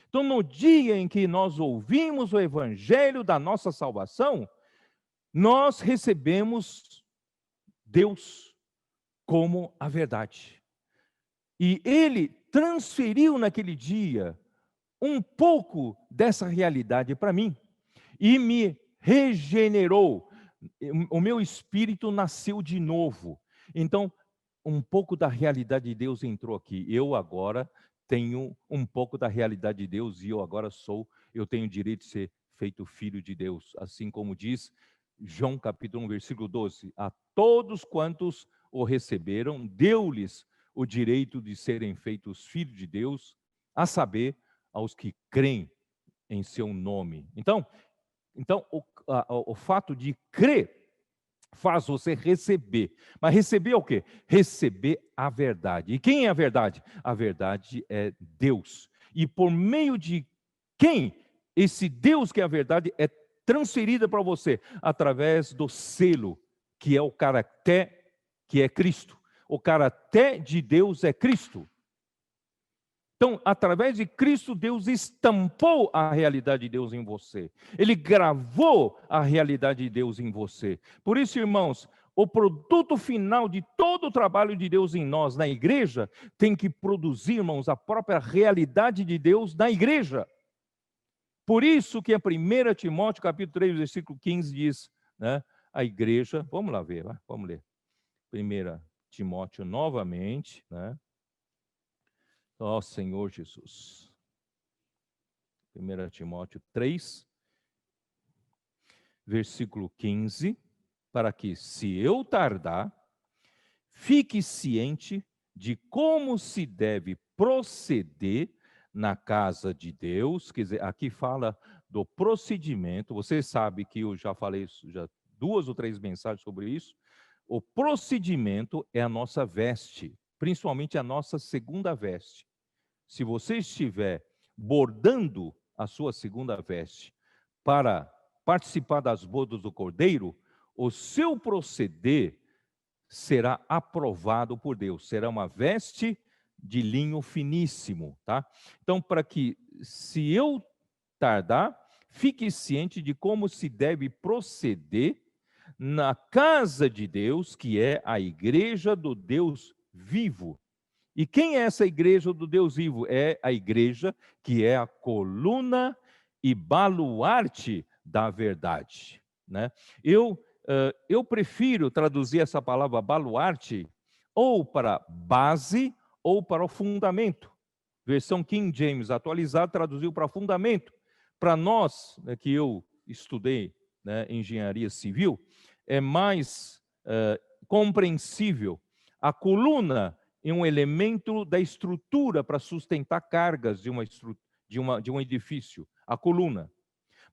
Então, no dia em que nós ouvimos o evangelho da nossa salvação, nós recebemos Deus como a verdade. E Ele transferiu naquele dia um pouco dessa realidade para mim e me regenerou. O meu espírito nasceu de novo. Então, um pouco da realidade de Deus entrou aqui. Eu agora tenho um pouco da realidade de Deus e eu tenho o direito de ser feito filho de Deus. Assim como diz João capítulo 1, versículo 12. A todos quantos o receberam, deu-lhes o direito de serem feitos filhos de Deus, a saber, aos que creem em seu nome. Então o fato de crer faz você receber. Mas receber é o quê? Receber a verdade. E quem é a verdade? A verdade é Deus. E por meio de quem esse Deus que é a verdade é transferida para você? Através do selo, que é o caráter, que é Cristo. O caráter de Deus é Cristo. Então, através de Cristo, Deus estampou a realidade de Deus em você. Ele gravou a realidade de Deus em você. Por isso, irmãos, o produto final de todo o trabalho de Deus em nós, na igreja, tem que produzir, irmãos, a própria realidade de Deus na igreja. Por isso que a 1 Timóteo, capítulo 3, versículo 15, diz, né, a igreja, vamos lá ver, vamos ler. 1 Timóteo novamente, né? Ó Senhor Jesus. 1 Timóteo 3, versículo 15, para que, se eu tardar, fique ciente de como se deve proceder na casa de Deus. Quer dizer, aqui fala do procedimento. Você sabe que eu já falei já 2 ou 3 mensagens sobre isso. O procedimento é a nossa veste, principalmente a nossa segunda veste. Se você estiver bordando a sua segunda veste para participar das bodas do Cordeiro, o seu proceder será aprovado por Deus. Será uma veste de linho finíssimo, tá? Então, para que, se eu tardar, fique ciente de como se deve proceder na casa de Deus, que é a igreja do Deus vivo. E quem é essa igreja do Deus vivo? É a igreja que é a coluna e baluarte da verdade, né? Eu prefiro traduzir essa palavra baluarte ou para base ou para o fundamento. Versão King James atualizada traduziu para fundamento. Para nós, né, que eu estudei, né, engenharia civil, é mais compreensível. A coluna é um elemento da estrutura para sustentar cargas de um edifício, a coluna.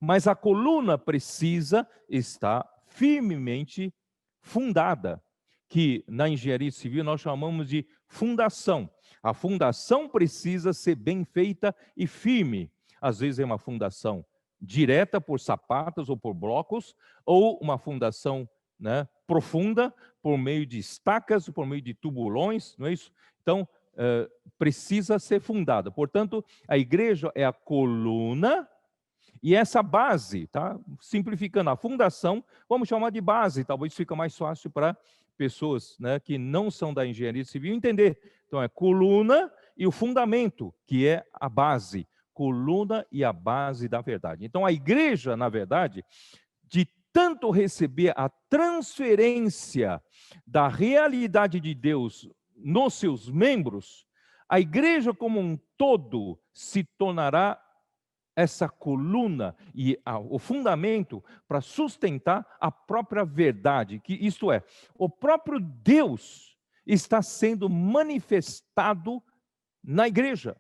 Mas a coluna precisa estar firmemente fundada, que na engenharia civil nós chamamos de fundação. A fundação precisa ser bem feita e firme. Às vezes é uma fundação direta por sapatas ou por blocos, ou uma fundação, né, profunda, por meio de estacas, por meio de tubulões, não é isso? Então, precisa ser fundada. Portanto, a igreja é a coluna e essa base, tá? Simplificando a fundação, vamos chamar de base, talvez fica mais fácil para pessoas, né, que não são da engenharia civil entender. Então, é coluna e o fundamento, que é a base. Coluna e a base da verdade. Então, a igreja, na verdade, de tanto receber a transferência da realidade de Deus nos seus membros, a igreja como um todo se tornará essa coluna e o fundamento para sustentar a própria verdade, que isto é, o próprio Deus está sendo manifestado na igreja.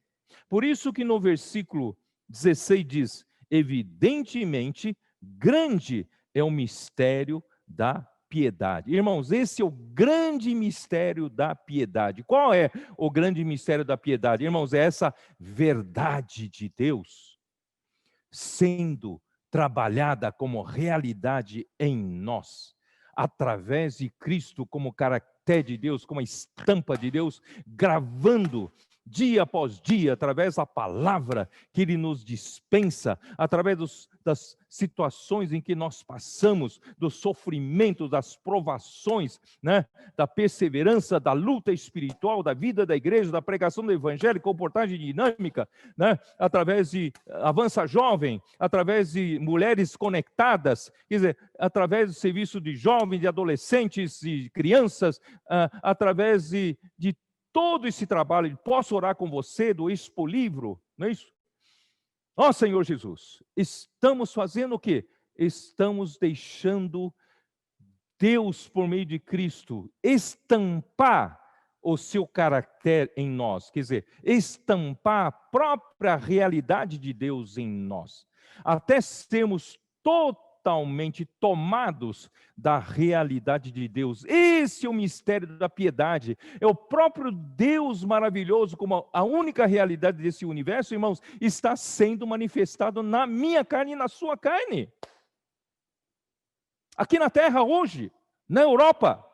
Por isso que no versículo 16 diz: evidentemente, grande é o mistério da piedade. Irmãos, esse é o grande mistério da piedade. Qual é o grande mistério da piedade? Irmãos, é essa verdade de Deus sendo trabalhada como realidade em nós, através de Cristo como caráter de Deus, como a estampa de Deus, gravando dia após dia, através da palavra que Ele nos dispensa, através das situações em que nós passamos, dos sofrimentos, das provações, né? Da perseverança, da luta espiritual, da vida da igreja, da pregação do evangelho, comportagem dinâmica, né? Através de Avança Jovem, através de mulheres conectadas, quer dizer, através do serviço de jovens, de adolescentes, de crianças, através de todo esse trabalho. Posso orar com você do Expo Livro, não é isso? Ó Senhor Jesus, estamos fazendo o quê? Estamos deixando Deus, por meio de Cristo, estampar o seu caráter em nós, quer dizer, estampar a própria realidade de Deus em nós, até sermos totalmente tomados da realidade de Deus. Esse é o mistério da piedade, é o próprio Deus maravilhoso, como a única realidade desse universo, irmãos, está sendo manifestado na minha carne e na sua carne. Aqui na terra hoje, na Europa,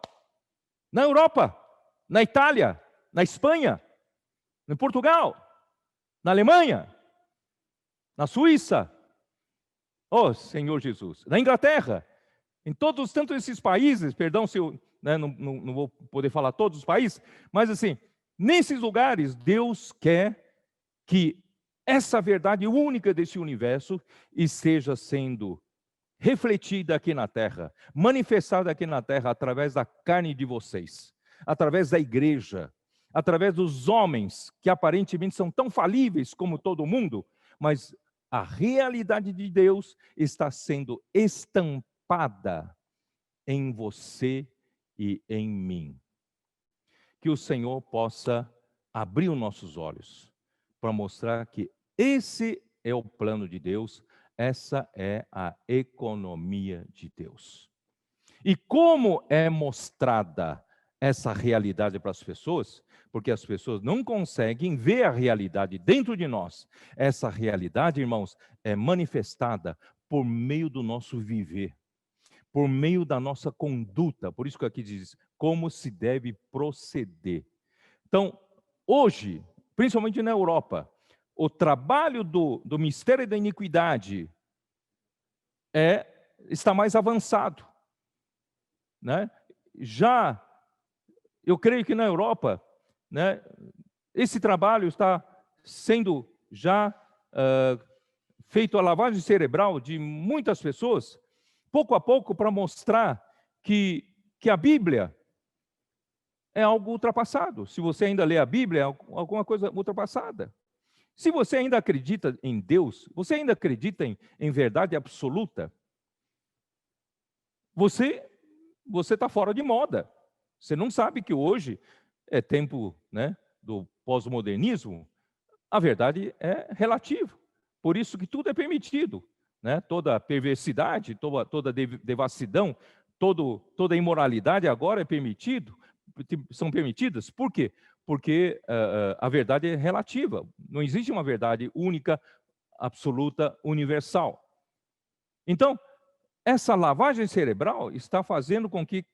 na Itália, na Espanha, em Portugal, na Alemanha, na Suíça, oh Senhor Jesus, na Inglaterra, em todos, tanto esses países, perdão se eu não vou poder falar todos os países, mas assim, nesses lugares, Deus quer que essa verdade única desse universo esteja sendo refletida aqui na terra, manifestada aqui na terra através da carne de vocês, através da igreja, através dos homens que aparentemente são tão falíveis como todo mundo, mas a realidade de Deus está sendo estampada em você e em mim. Que o Senhor possa abrir os nossos olhos para mostrar que esse é o plano de Deus. Essa é a economia de Deus. E como é mostrada essa realidade para as pessoas? Porque as pessoas não conseguem ver a realidade dentro de nós. Essa realidade, irmãos, é manifestada por meio do nosso viver, por meio da nossa conduta. Por isso que aqui diz, como se deve proceder. Então, hoje, principalmente na Europa, o trabalho do mistério da iniquidade está mais avançado, né? Já, eu creio que na Europa, né, esse trabalho está sendo já feito a lavagem cerebral de muitas pessoas, pouco a pouco, para mostrar que a Bíblia é algo ultrapassado. Se você ainda lê a Bíblia, é alguma coisa ultrapassada. Se você ainda acredita em Deus, você ainda acredita em verdade absoluta, você está fora de moda. Você não sabe que hoje é tempo, né, do pós-modernismo. A verdade é relativa. Por isso que tudo é permitido, né? Toda perversidade, toda devassidão, toda imoralidade agora é permitido, são permitidas. Por quê? Porque a verdade é relativa. Não existe uma verdade única, absoluta, universal. Então, essa lavagem cerebral está fazendo com que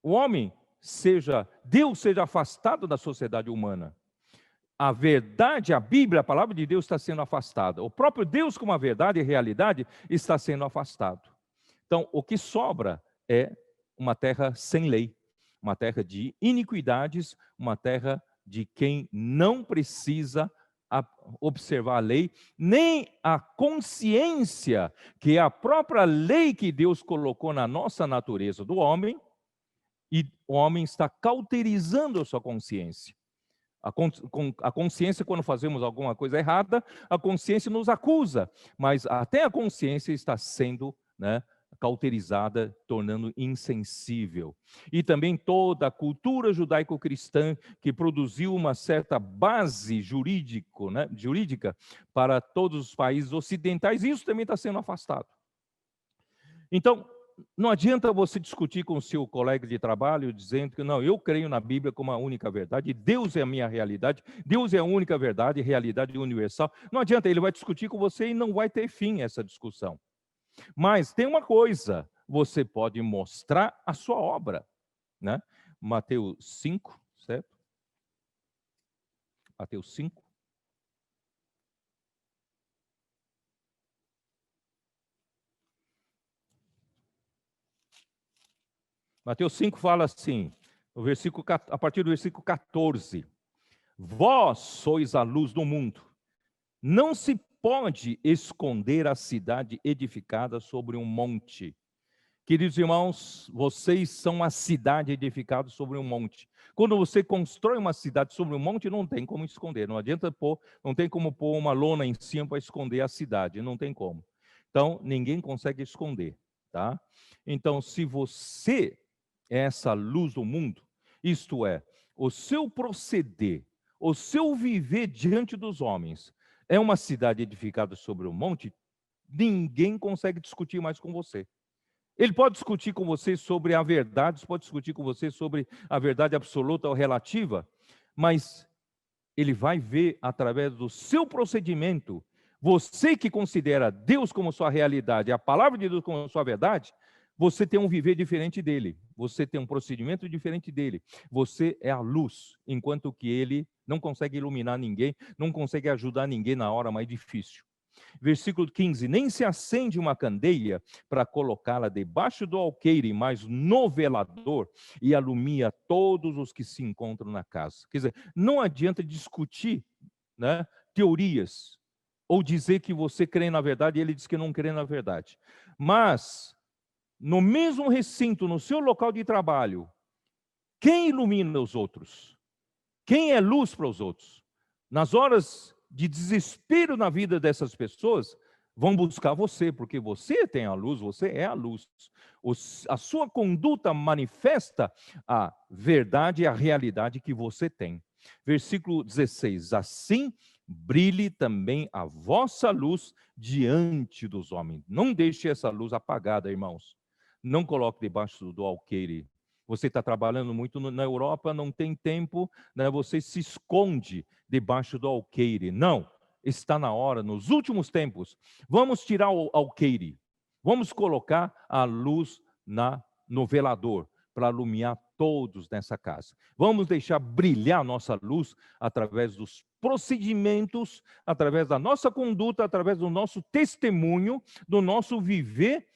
o homem Deus seja afastado da sociedade humana. A verdade, a Bíblia, a palavra de Deus está sendo afastada. O próprio Deus como a verdade e realidade está sendo afastado. Então, o que sobra é uma terra sem lei, uma terra de iniquidades, uma terra de quem não precisa observar a lei, nem a consciência, que é a própria lei que Deus colocou na nossa natureza do homem, e o homem está cauterizando a sua consciência. A consciência, quando fazemos alguma coisa errada, a consciência nos acusa, mas até a consciência está sendo, né, cauterizada, tornando insensível. E também toda a cultura judaico-cristã que produziu uma certa base jurídica para todos os países ocidentais, isso também está sendo afastado. Então, não adianta você discutir com o seu colega de trabalho dizendo que não, eu creio na Bíblia como a única verdade, Deus é a minha realidade, Deus é a única verdade, realidade universal. Não adianta, ele vai discutir com você e não vai ter fim essa discussão. Mas tem uma coisa, você pode mostrar a sua obra, né? Mateus 5, certo? Mateus 5. Mateus 5 fala assim, a partir do versículo 14. Vós sois a luz do mundo. Não se pode esconder a cidade edificada sobre um monte. Queridos irmãos, vocês são a cidade edificada sobre um monte. Quando você constrói uma cidade sobre um monte, não tem como esconder. Não adianta não tem como pôr uma lona em cima para esconder a cidade. Não tem como. Então, ninguém consegue esconder, tá? Então, se você é essa luz do mundo, isto é, o seu proceder, o seu viver diante dos homens, é uma cidade edificada sobre um monte, ninguém consegue discutir mais com você. Ele pode discutir com você sobre a verdade, pode discutir com você sobre a verdade absoluta ou relativa, mas ele vai ver através do seu procedimento, você que considera Deus como sua realidade, a palavra de Deus como sua verdade, você tem um viver diferente dele, você tem um procedimento diferente dele, você é a luz, enquanto que ele não consegue iluminar ninguém, não consegue ajudar ninguém na hora mais difícil. Versículo 15, nem se acende uma candeia para colocá-la debaixo do alqueire, mas no velador, e alumia todos os que se encontram na casa. Quer dizer, não adianta discutir, né, teorias, ou dizer que você crê na verdade e ele diz que não crê na verdade. Mas, no mesmo recinto, no seu local de trabalho, quem ilumina os outros? Quem é luz para os outros? Nas horas de desespero na vida dessas pessoas, vão buscar você, porque você tem a luz, você é a luz. A sua conduta manifesta a verdade e a realidade que você tem. Versículo 16, assim brilhe também a vossa luz diante dos homens. Não deixe essa luz apagada, irmãos. Não coloque debaixo do alqueire. Você está trabalhando muito na Europa, não tem tempo, né? Você se esconde debaixo do alqueire. Não, está na hora, nos últimos tempos, vamos tirar o alqueire, vamos colocar a luz no velador, para iluminar todos nessa casa. Vamos deixar brilhar nossa luz através dos procedimentos, através da nossa conduta, através do nosso testemunho, do nosso viver,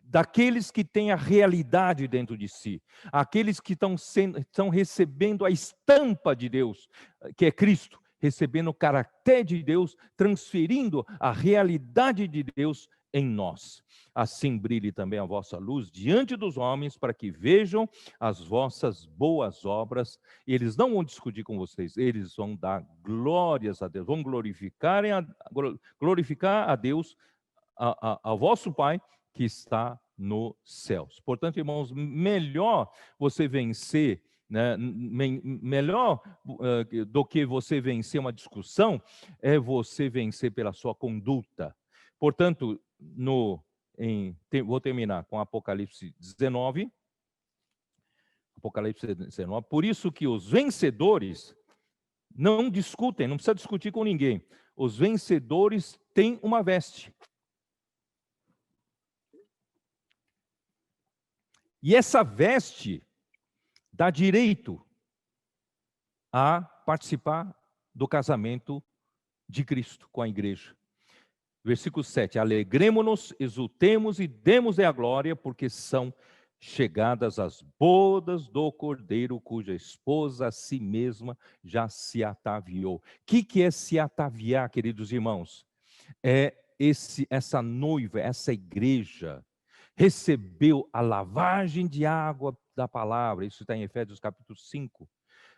daqueles que têm a realidade dentro de si, aqueles que estão recebendo a estampa de Deus, que é Cristo, recebendo o caráter de Deus, transferindo a realidade de Deus em nós. Assim brilhe também a vossa luz diante dos homens, para que vejam as vossas boas obras. E eles não vão discutir com vocês, eles vão dar glórias a Deus, vão glorificar a Deus, ao vosso Pai, que está nos céus. Portanto, irmãos, melhor você vencer, né, melhor do que você vencer uma discussão, é você vencer pela sua conduta. Portanto, vou terminar com Apocalipse 19. Apocalipse 19. Por isso que os vencedores não discutem, não precisa discutir com ninguém. Os vencedores têm uma veste. E essa veste dá direito a participar do casamento de Cristo com a igreja. Versículo 7, alegremo-nos, exultemos e demos a glória, porque são chegadas as bodas do Cordeiro, cuja esposa a si mesma já se ataviou. O que é se ataviar, queridos irmãos? É essa noiva, essa igreja, recebeu a lavagem de água da palavra, isso está em Efésios capítulo 5.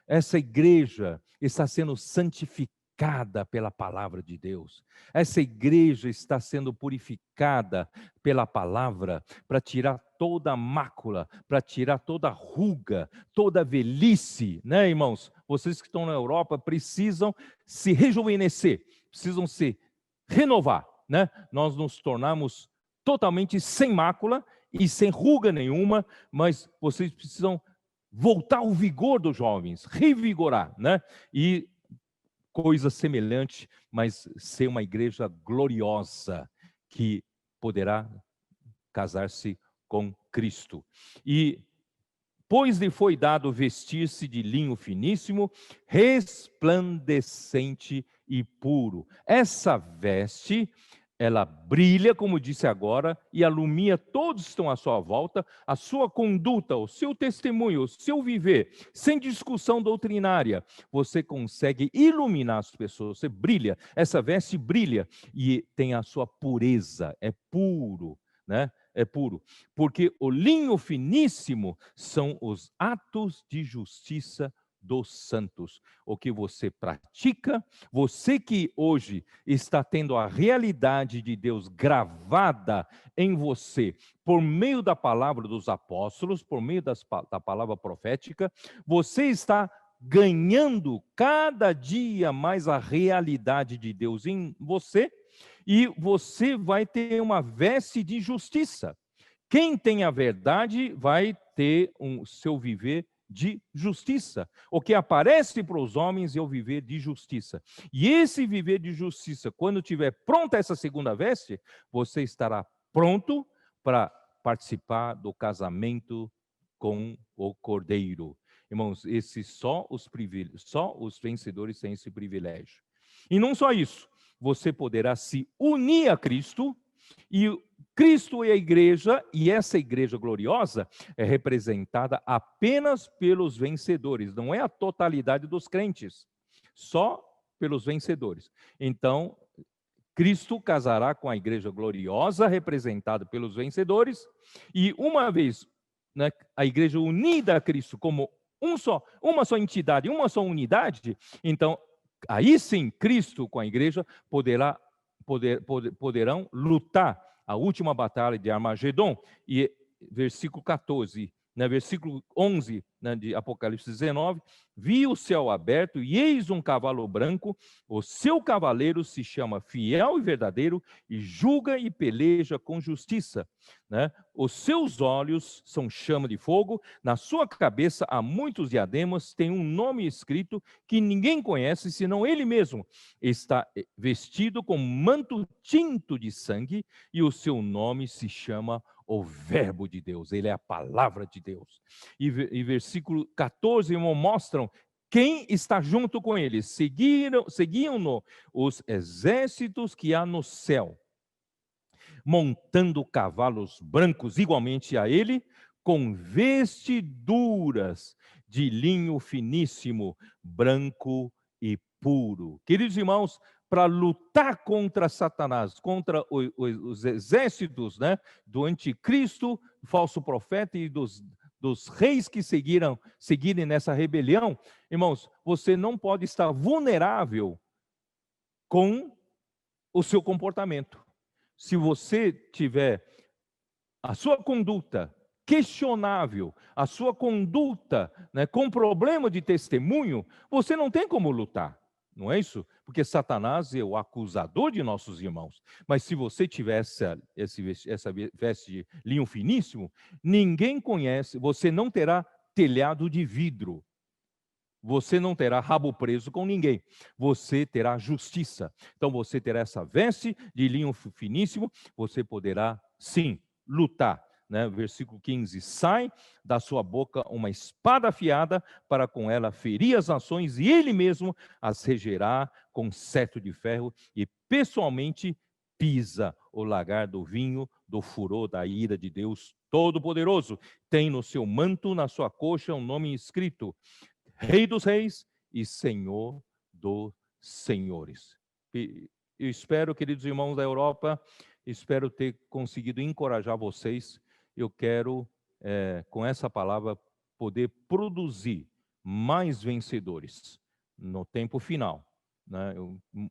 Essa igreja está sendo santificada purificada pela palavra de Deus. Essa igreja está sendo purificada pela palavra para tirar toda a mácula, para tirar toda a ruga, toda a velhice, né, irmãos? Vocês que estão na Europa precisam se rejuvenescer, precisam se renovar, né? Nós nos tornamos totalmente sem mácula e sem ruga nenhuma, mas vocês precisam voltar ao vigor dos jovens, revigorar, né? E coisa semelhante, mas ser uma igreja gloriosa que poderá casar-se com Cristo. E pois lhe foi dado vestir-se de linho finíssimo, resplandecente e puro. Essa veste, ela brilha, como disse agora, e alumia todos que estão à sua volta, a sua conduta, o seu testemunho, o seu viver, sem discussão doutrinária. Você consegue iluminar as pessoas, você brilha, essa veste brilha e tem a sua pureza, é puro, né? É puro, porque o linho finíssimo são os atos de justiça dos santos. O que você pratica, você que hoje está tendo a realidade de Deus gravada em você, por meio da palavra dos apóstolos, por meio da palavra profética, você está ganhando cada dia mais a realidade de Deus em você, e você vai ter uma veste de justiça. Quem tem a verdade vai ter seu viver de justiça. O que aparece para os homens é o viver de justiça. E esse viver de justiça, quando tiver pronta essa segunda veste, você estará pronto para participar do casamento com o Cordeiro. Irmãos, só os vencedores têm esse privilégio. E não só isso, você poderá se unir a Cristo, e Cristo é a igreja, e essa igreja gloriosa é representada apenas pelos vencedores, não é a totalidade dos crentes, só pelos vencedores. Então, Cristo casará com a igreja gloriosa, representada pelos vencedores, e uma vez, né, a igreja unida a Cristo como uma só entidade, uma só unidade, então, aí sim, Cristo com a igreja poderão lutar a última batalha de Armagedon. E versículo 14, versículo 11, de Apocalipse 19, vi o céu aberto e eis um cavalo branco, o seu cavaleiro se chama Fiel e Verdadeiro e julga e peleja com justiça. Os seus olhos são chama de fogo, na sua cabeça há muitos diademas, tem um nome escrito que ninguém conhece senão ele mesmo. Está vestido com manto tinto de sangue e o seu nome se chama o Verbo de Deus, ele é a palavra de Deus. E versículo 14 mostram quem está junto com ele. Seguiam-no os exércitos que há no céu, montando cavalos brancos igualmente a ele, com vestiduras de linho finíssimo, branco e puro. Queridos irmãos, para lutar contra Satanás, contra os exércitos, do anticristo, falso profeta e dos reis que seguirem nessa rebelião, irmãos, você não pode estar vulnerável com o seu comportamento. Se você tiver a sua conduta questionável, a sua conduta com problema de testemunho, você não tem como lutar. Não é isso? Porque Satanás é o acusador de nossos irmãos. Mas se você tiver essa veste de linho finíssimo, ninguém conhece, você não terá telhado de vidro. Você não terá rabo preso com ninguém. Você terá justiça. Então você terá essa veste de linho finíssimo, você poderá, sim, lutar. Versículo 15, sai da sua boca uma espada afiada para com ela ferir as nações e ele mesmo as regerá com cetro de ferro e pessoalmente pisa o lagar do vinho do furor da ira de Deus Todo-Poderoso. Tem no seu manto, na sua coxa, um nome escrito: Rei dos Reis e Senhor dos Senhores. Eu espero, queridos irmãos da Europa, espero ter conseguido encorajar vocês. Eu quero, com essa palavra, poder produzir mais vencedores no tempo final. né?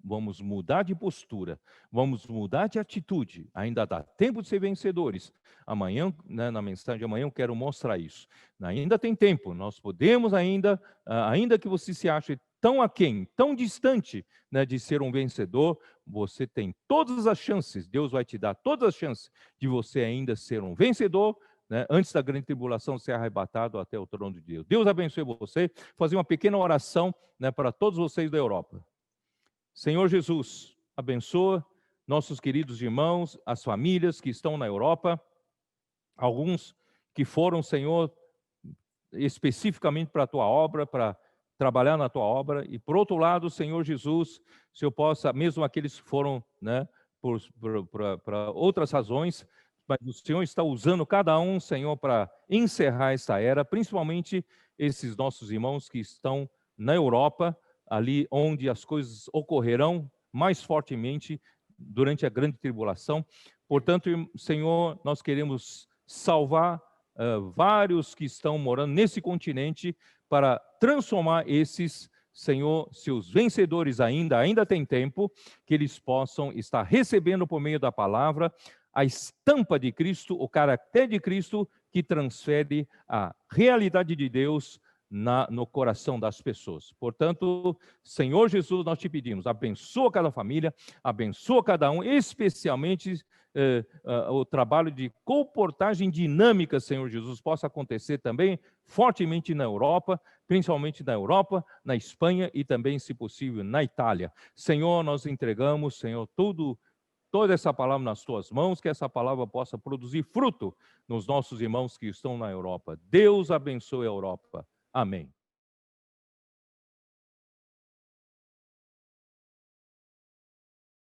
Vamos mudar de postura, vamos mudar de atitude. Ainda dá tempo de ser vencedores. Amanhã, né, na mensagem de amanhã, eu quero mostrar isso. Ainda tem tempo, nós podemos ainda, ainda que você se ache tão aquém, tão distante, né, de ser um vencedor, você tem todas as chances, Deus vai te dar todas as chances de você ainda ser um vencedor, né, antes da grande tribulação ser arrebatado até o trono de Deus. Deus abençoe você. Fazer uma pequena oração, né, para todos vocês da Europa. Senhor Jesus, abençoa nossos queridos irmãos, as famílias que estão na Europa, alguns que foram, Senhor, especificamente para a tua obra, para trabalhar na tua obra, e por outro lado, Senhor Jesus, se eu possa, mesmo aqueles que foram, né, para outras razões, mas o Senhor está usando cada um, Senhor, para encerrar esta era, principalmente esses nossos irmãos que estão na Europa, ali onde as coisas ocorrerão mais fortemente durante a grande tribulação. Portanto, Senhor, nós queremos salvar vários que estão morando nesse continente para transformar esses, Senhor, seus vencedores ainda tem tempo, que eles possam estar recebendo por meio da palavra a estampa de Cristo, o caráter de Cristo, que transfere a realidade de Deus no coração das pessoas. Portanto, Senhor Jesus, nós te pedimos, abençoa cada família, abençoa cada um, especialmente o trabalho de comportagem dinâmica, Senhor Jesus, possa acontecer também fortemente na Europa, principalmente na Europa, na Espanha e também, se possível, na Itália. Senhor, nós entregamos, Senhor, toda essa palavra nas tuas mãos, que essa palavra possa produzir fruto nos nossos irmãos que estão na Europa. Deus abençoe a Europa. Amém.